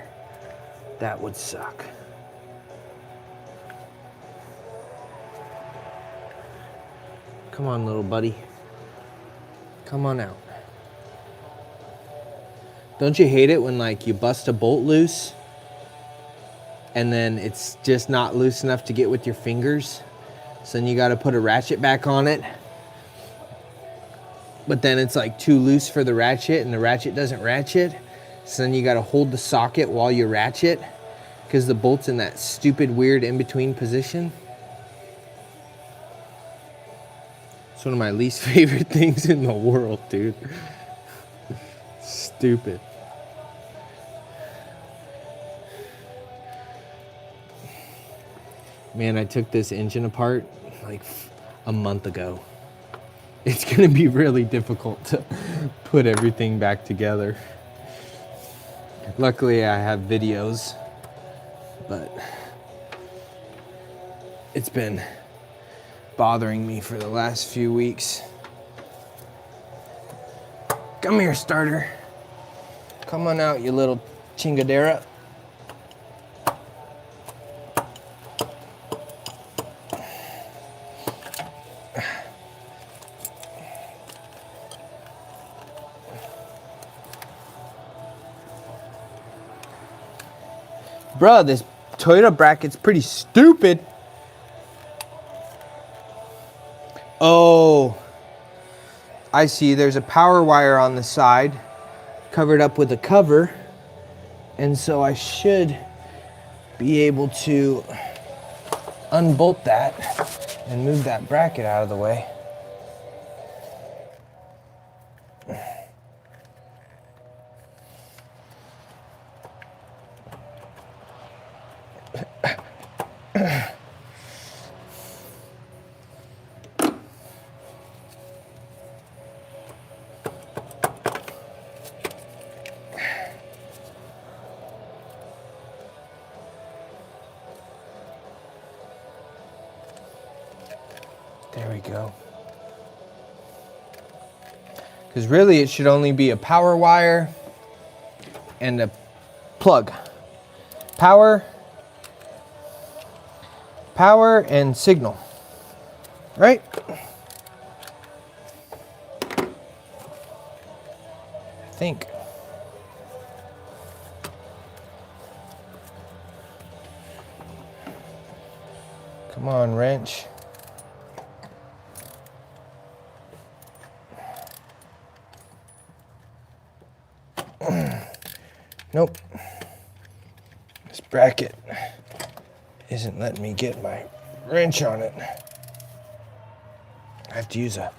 That would suck. Come on, little buddy. Come on out. Don't you hate it when like you bust a bolt loose and then it's just not loose enough to get with your fingers? So then you gotta put a ratchet back on it. but then it's like too loose for the ratchet and the ratchet doesn't ratchet. So then you gotta hold the socket while you ratchet because the bolt's in that stupid, weird in-between position. It's one of my least favorite things in the world, dude. Stupid. Man, I took this engine apart like a month ago. It's gonna be really difficult to put everything back together. Luckily, I have videos, but it's been bothering me for the last few weeks. Come here, starter. Come on out, you little chingadera. Bruh, this Toyota bracket's pretty stupid. Oh, I see. There's a power wire on the side covered up with a cover. And so I should be able to unbolt that and move that bracket out of the way. There we go. Because really it should only be a power wire and a plug. Power and signal, right? I think. Come on, wrench. Nope. This bracket isn't letting me get my wrench on it. I have to use a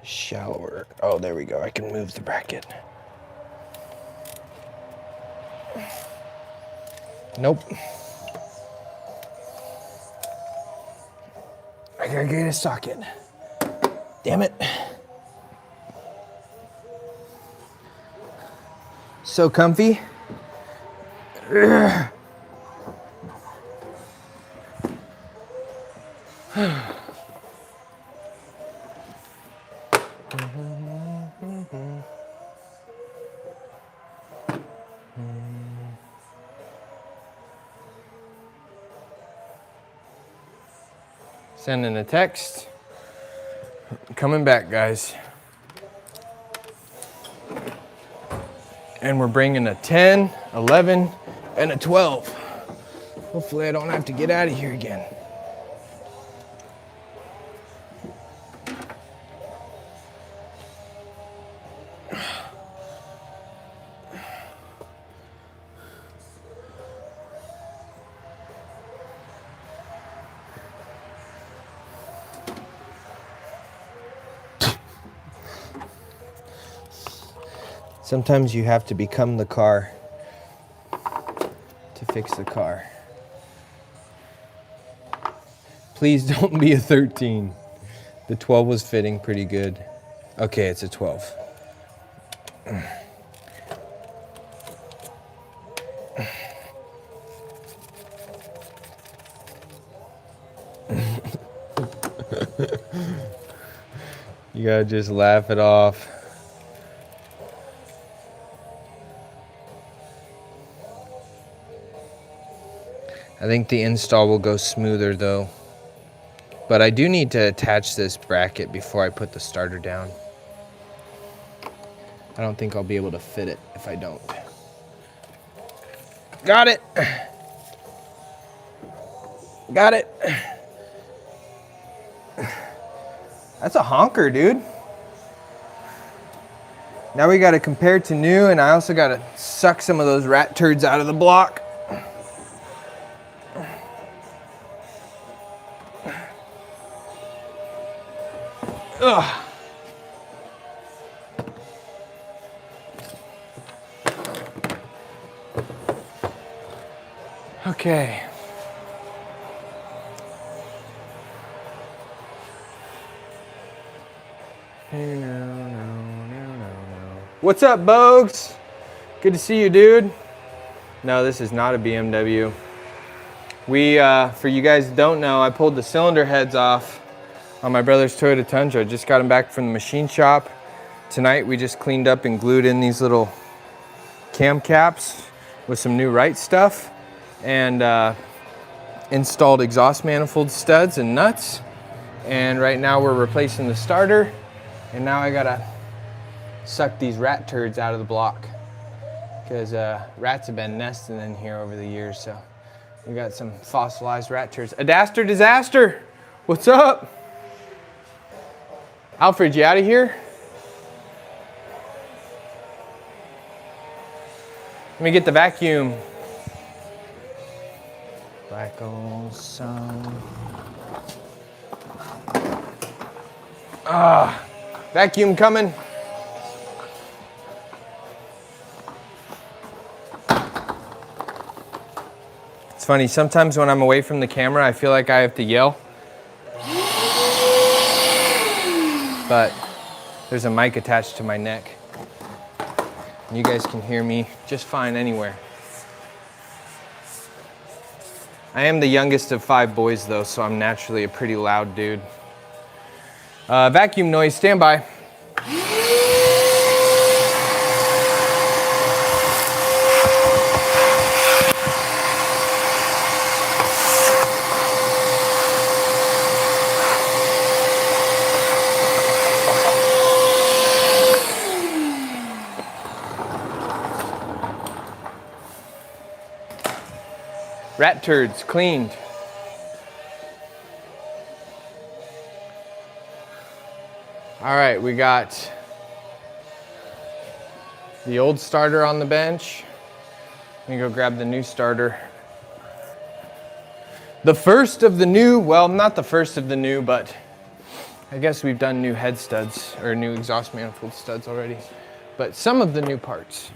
shallower. Oh, there we go. I can move the bracket. Nope. I gotta get a socket. Damn it. So comfy. Sending a text. Coming back, guys. And we're bringing a 10, 11, and a 12. Hopefully I don't have to get out of here again. Sometimes you have to become the car to fix the car. Please don't be a 13. The 12 was fitting pretty good. Okay, it's a 12. You gotta just laugh it off. I think the install will go smoother though. But I do need to attach this bracket before I put the starter down. I don't think I'll be able to fit it if I don't. Got it. Got it. That's a honker, dude. Now we gotta compare to new, and I also gotta suck some of those rat turds out of the block. Ugh. Okay. What's up, Bogues? Good to see you, dude. No, this is not a BMW. For you guys who don't know, I pulled the cylinder heads off on my brother's Toyota Tundra. Just got them back from the machine shop. Tonight we just cleaned up and glued in these little cam caps with some new Wright stuff, and installed exhaust manifold studs and nuts. And right now we're replacing the starter, and now I gotta suck these rat turds out of the block because rats have been nesting in here over the years. So we got some fossilized rat turds. Adaster disaster, what's up? Alfred, you out of here? Let me get the vacuum. Black old sun. Vacuum coming. It's funny, sometimes when I'm away from the camera, I feel like I have to yell. But there's a mic attached to my neck. You guys can hear me just fine anywhere. I am the youngest of 5 boys though, so I'm naturally a pretty loud dude. Vacuum noise, stand by. Rat turds cleaned. All right, we got the old starter on the bench. Let me go grab the new starter. The first of the new, well, not the first of the new, but I guess we've done new head studs or new exhaust manifold studs already, but some of the new parts.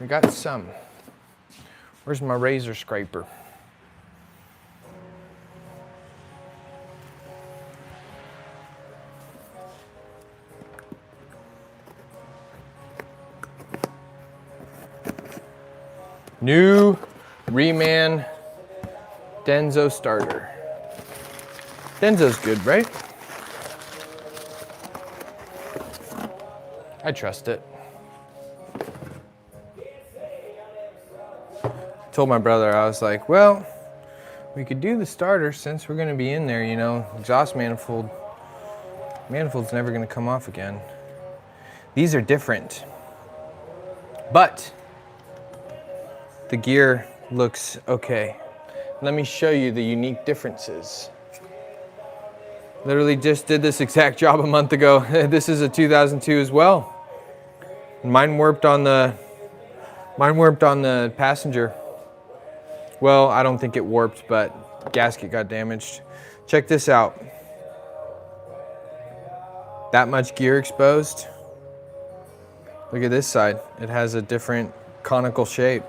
We got some. Where's my razor scraper? New Reman Denso starter. Denso's good, right? I trust it. Told my brother, I was like, well, we could do the starter since we're gonna be in there, you know, exhaust manifold's never gonna come off again. These are different, but the gear looks okay. Let me show you the unique differences. Literally just did this exact job a month ago. This is a 2002 as well. Mine warped on the passenger. Well, I don't think it warped, but gasket got damaged. Check this out. That much gear exposed. Look at this side. It has a different conical shape.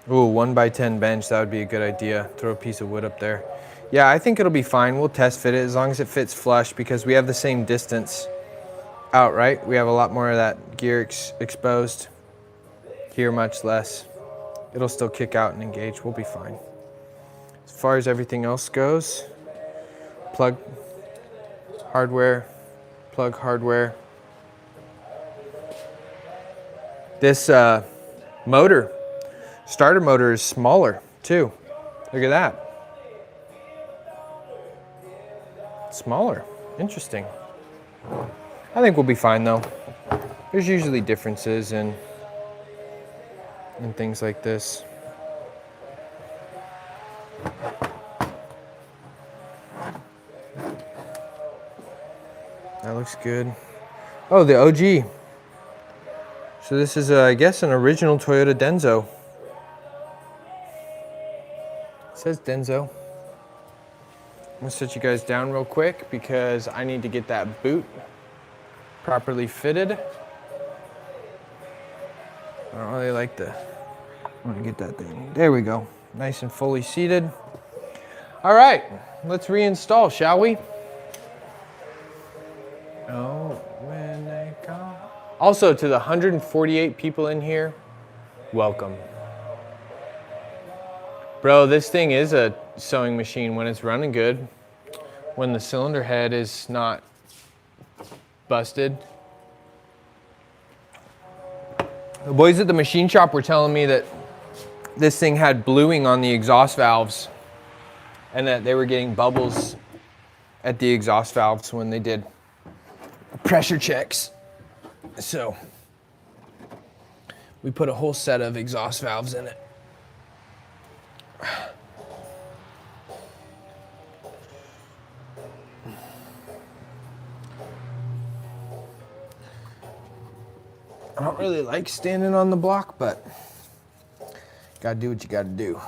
Ooh, 1x10 bench, that would be a good idea. Throw a piece of wood up there. Yeah, I think it'll be fine. We'll test fit it as long as it fits flush because we have the same distance out, right? We have a lot more of that gear exposed. Here, much less. It'll still kick out and engage. We'll be fine. As far as everything else goes, plug hardware, plug hardware. This motor, starter motor is smaller too. Look at that. Smaller. Interesting. I think we'll be fine though. There's usually differences in things like this. looks good. Oh, the OG. So this is, I guess, an original Toyota Denso. It says Denso. I'm gonna set you guys down real quick because I need to get that boot properly fitted. I don't really like I want to get that thing. There we go. Nice and fully seated. All right, let's reinstall, shall we? Oh, when they come. Also, to the 148 people in here, welcome. Bro, this thing is a sewing machine when it's running good. When the cylinder head is not busted. The boys at the machine shop were telling me that this thing had bluing on the exhaust valves and that they were getting bubbles at the exhaust valves when they did pressure checks. So we put a whole set of exhaust valves in it. I don't really like standing on the block, but gotta do what you gotta do.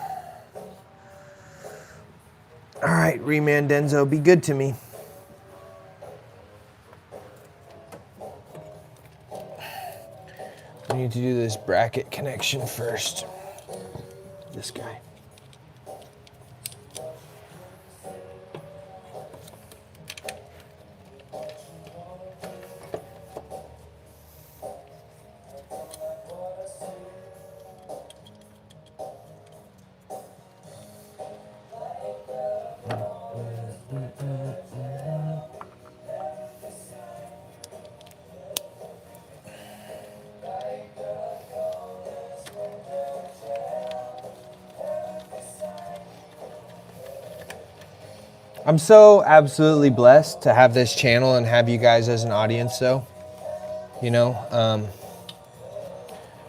All right, Reman Denso, be good to me. We need to do this bracket connection first. This guy. I'm so absolutely blessed to have this channel and have you guys as an audience, though. You know,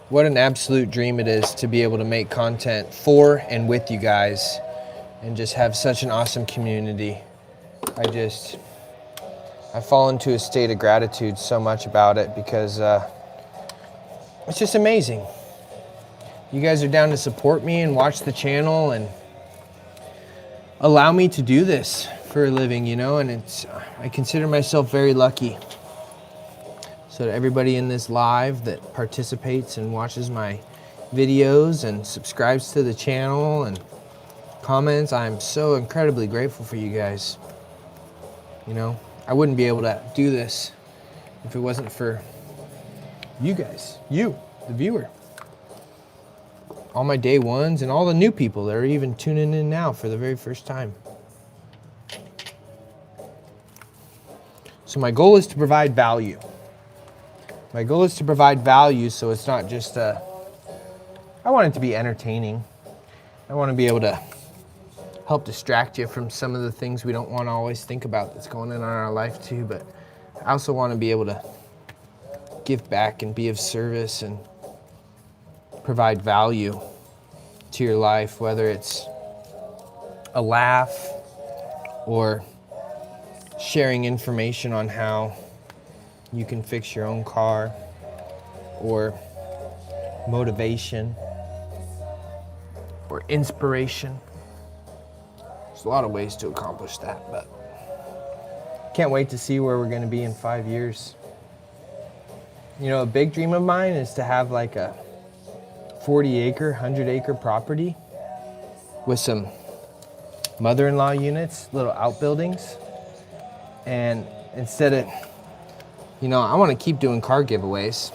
what an absolute dream it is to be able to make content for and with you guys and just have such an awesome community. I fall into a state of gratitude so much about it because it's just amazing. You guys are down to support me and watch the channel and allow me to do this for a living, you know, and I consider myself very lucky. So to everybody in this live that participates and watches my videos and subscribes to the channel and comments, I'm so incredibly grateful for you guys. You know, I wouldn't be able to do this if it wasn't for you guys, you, the viewer. All my day ones and all the new people that are even tuning in now for the very first time. So my goal is to provide value. My goal is to provide value so it's not just I want it to be entertaining. I want to be able to help distract you from some of the things we don't want to always think about that's going on in our life too, but I also want to be able to give back and be of service and provide value to your life, whether it's a laugh or sharing information on how you can fix your own car, or motivation, or inspiration. There's a lot of ways to accomplish that, but can't wait to see where we're going to be in 5 years. You know, a big dream of mine is to have like a 40-acre, 100-acre property with some mother-in-law units, little outbuildings. And instead of, you know, I want to keep doing car giveaways.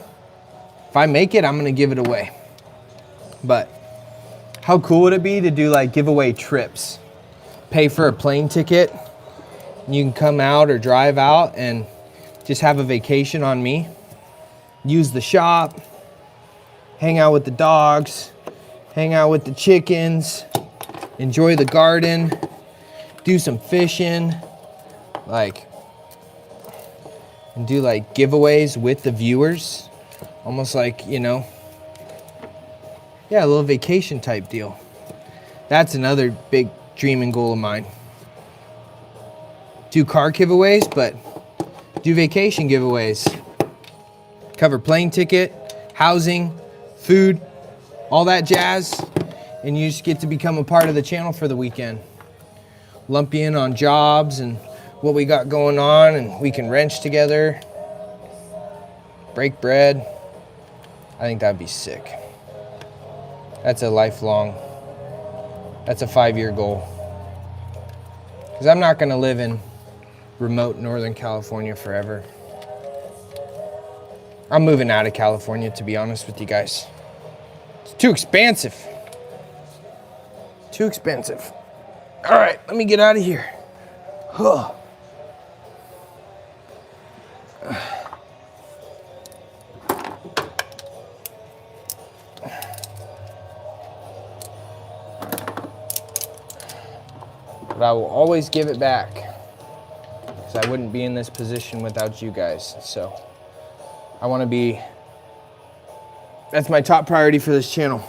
If I make it, I'm going to give it away. But how cool would it be to do like giveaway trips? Pay for a plane ticket. And you can come out or drive out and just have a vacation on me. Use the shop. Hang out with the dogs, hang out with the chickens, enjoy the garden, do some fishing, and do like giveaways with the viewers. Almost like, you know, yeah, a little vacation type deal. That's another big dream and goal of mine. Do car giveaways, but do vacation giveaways. Cover plane ticket, housing, food, all that jazz, and you just get to become a part of the channel for the weekend. Lump you in on jobs and what we got going on, and we can wrench together, break bread. I think that'd be sick. That's a lifelong, that's a 5-year goal. Because I'm not gonna live in remote Northern California forever. I'm moving out of California, to be honest with you guys. It's too expensive. Too expensive. All right, let me get out of here. Huh. But I will always give it back, because I wouldn't be in this position without you guys. So I want to be, that's my top priority for this channel.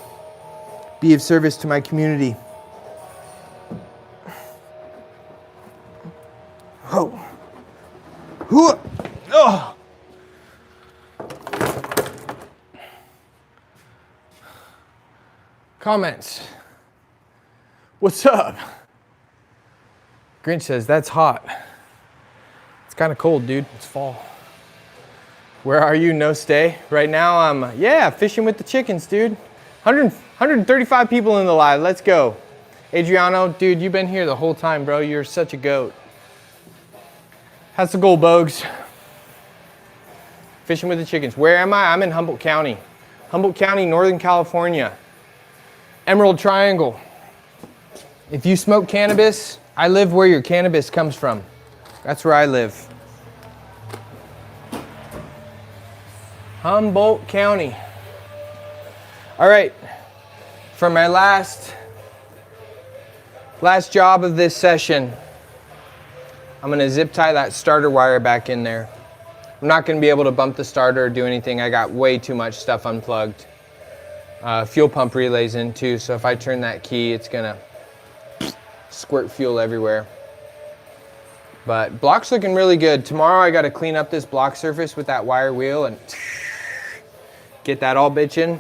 Be of service to my community. Oh. Oh. Comments. What's up? Grinch says, that's hot. It's kind of cold, dude. It's fall. Where are you? No stay. Right now I'm, yeah, fishing with the chickens, dude. 135 people in the live. Let's go. Adriano, dude, you've been here the whole time, bro. You're such a goat. How's the goal, Bogues? Fishing with the chickens. Where am I? I'm in Humboldt County. Humboldt County, Northern California. Emerald Triangle. If you smoke cannabis, I live where your cannabis comes from. That's where I live. Humboldt County. All right, for my last job of this session, I'm gonna zip tie that starter wire back in there. I'm not gonna be able to bump the starter or do anything. I got way too much stuff unplugged. Fuel pump relays in too, so if I turn that key, it's gonna squirt fuel everywhere. But block's looking really good. Tomorrow I gotta clean up this block surface with that wire wheel and get that all bitchin'.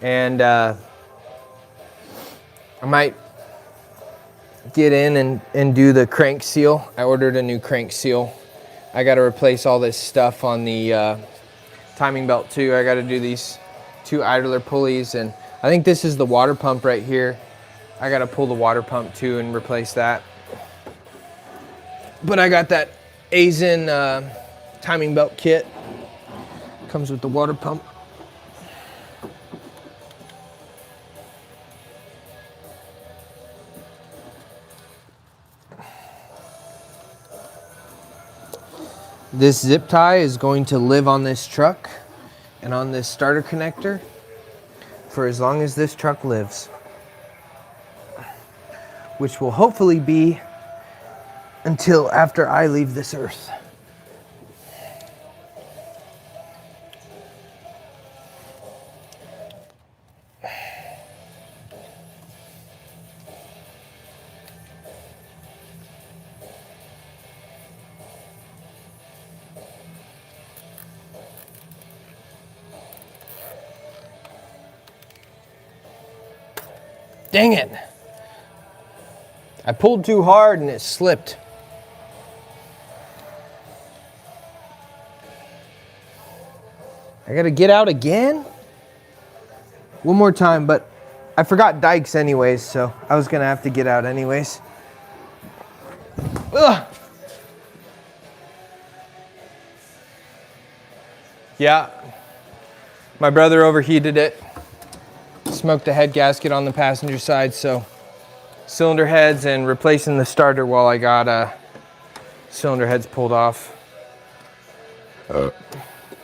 And I might get in and do the crank seal. I ordered a new crank seal. I gotta replace all this stuff on the timing belt too. I gotta do these 2 idler pulleys, and I think this is the water pump right here. I gotta pull the water pump too and replace that. But I got that Aizen timing belt kit. Comes with the water pump. This zip tie is going to live on this truck and on this starter connector for as long as this truck lives, which will hopefully be until after I leave this earth. Dang it. I pulled too hard and it slipped. I gotta get out again? One more time, but I forgot dikes anyways, so I was gonna have to get out anyways. Ugh. Yeah, my brother overheated it. Smoked the head gasket on the passenger side, so cylinder heads and replacing the starter while I got cylinder heads pulled off.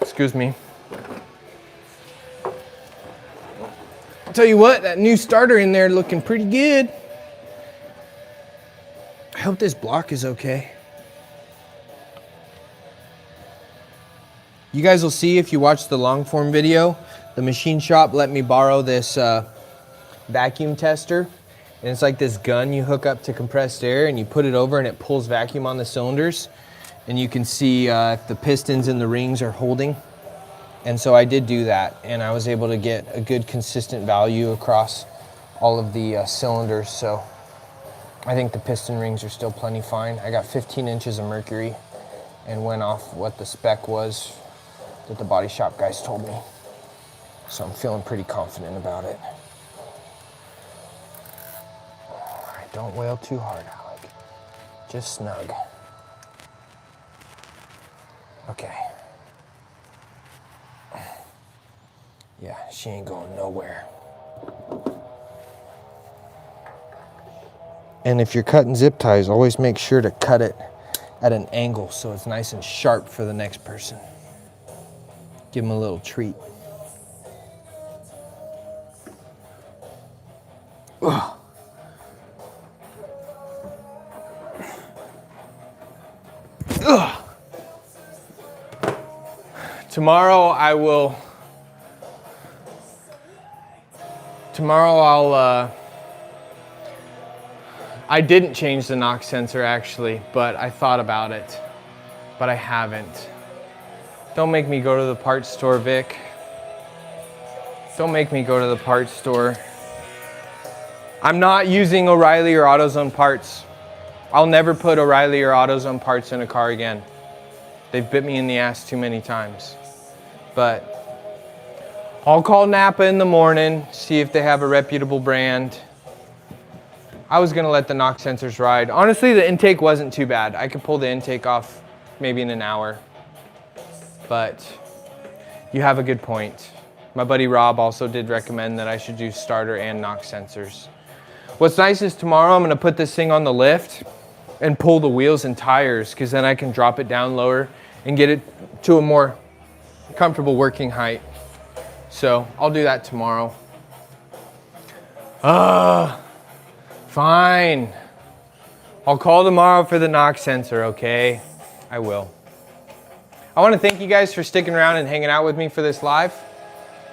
Excuse me. I'll tell you what, that new starter in there looking pretty good. I hope this block is okay. You guys will see if you watch the long form video, the machine shop let me borrow this vacuum tester. And it's like this gun you hook up to compressed air and you put it over and it pulls vacuum on the cylinders. and you can see if the pistons and the rings are holding. And so I did do that, and I was able to get a good consistent value across all of the cylinders. So I think the piston rings are still plenty fine. I got 15 inches of mercury and went off what the spec was that the body shop guys told me. So I'm feeling pretty confident about it. All right, don't wail too hard, Alec. Just snug. Okay. Yeah, she ain't going nowhere. And if you're cutting zip ties, always make sure to cut it at an angle so it's nice and sharp for the next person. Give them a little treat. Ugh. Ugh. Tomorrow I didn't change the knock sensor actually, but I thought about it, but I haven't. Don't make me go to the parts store, Vic. Don't make me go to the parts store. I'm not using O'Reilly or AutoZone parts. I'll never put O'Reilly or AutoZone parts in a car again. They've bit me in the ass too many times. But I'll call Napa in the morning, see if they have a reputable brand. I was gonna let the knock sensors ride. Honestly, the intake wasn't too bad. I could pull the intake off maybe in an hour. But you have a good point. My buddy Rob also did recommend that I should do starter and knock sensors. What's nice is tomorrow I'm gonna put this thing on the lift and pull the wheels and tires, because then I can drop it down lower and get it to a more comfortable working height. So I'll do that tomorrow. Fine. I'll call tomorrow for the knock sensor, okay? I will. I want to thank you guys for sticking around and hanging out with me for this live.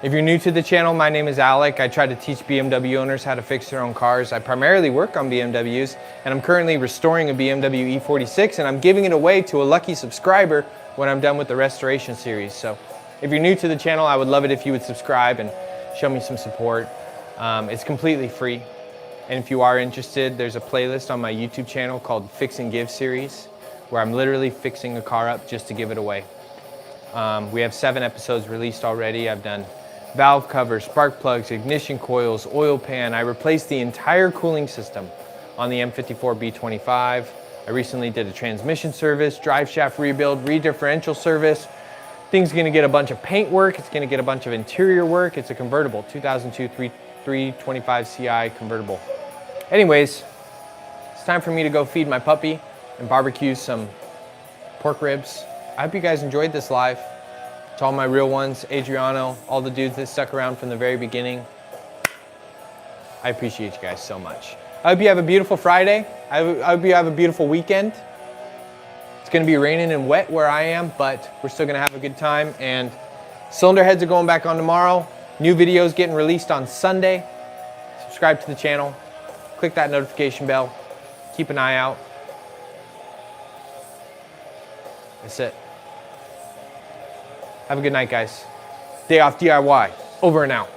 If you're new to the channel, my name is Alec. I try to teach BMW owners how to fix their own cars. I primarily work on BMWs, and I'm currently restoring a BMW E46, and I'm giving it away to a lucky subscriber when I'm done with the restoration series. So if you're new to the channel, I would love it if you would subscribe and show me some support. It's completely free. And if you are interested, there's a playlist on my YouTube channel called Fix and Give series, where I'm literally fixing a car up just to give it away. We have 7 episodes released already. I've done valve covers, spark plugs, ignition coils, oil pan. I replaced the entire cooling system on the M54 B25. I recently did a transmission service, drive shaft rebuild, re-differential service. Thing's gonna get a bunch of paint work. It's gonna get a bunch of interior work. It's a convertible, 2002 325 CI convertible. Anyways, it's time for me to go feed my puppy and barbecue some pork ribs. I hope you guys enjoyed this live. To all my real ones, Adriano, all the dudes that stuck around from the very beginning, I appreciate you guys so much. I hope you have a beautiful Friday. I hope you have a beautiful weekend. It's gonna be raining and wet where I am, but we're still gonna have a good time. And cylinder heads are going back on tomorrow. New videos getting released on Sunday. Subscribe to the channel. Click that notification bell. Keep an eye out. That's it. Have a good night, guys. Day off DIY. Over and out.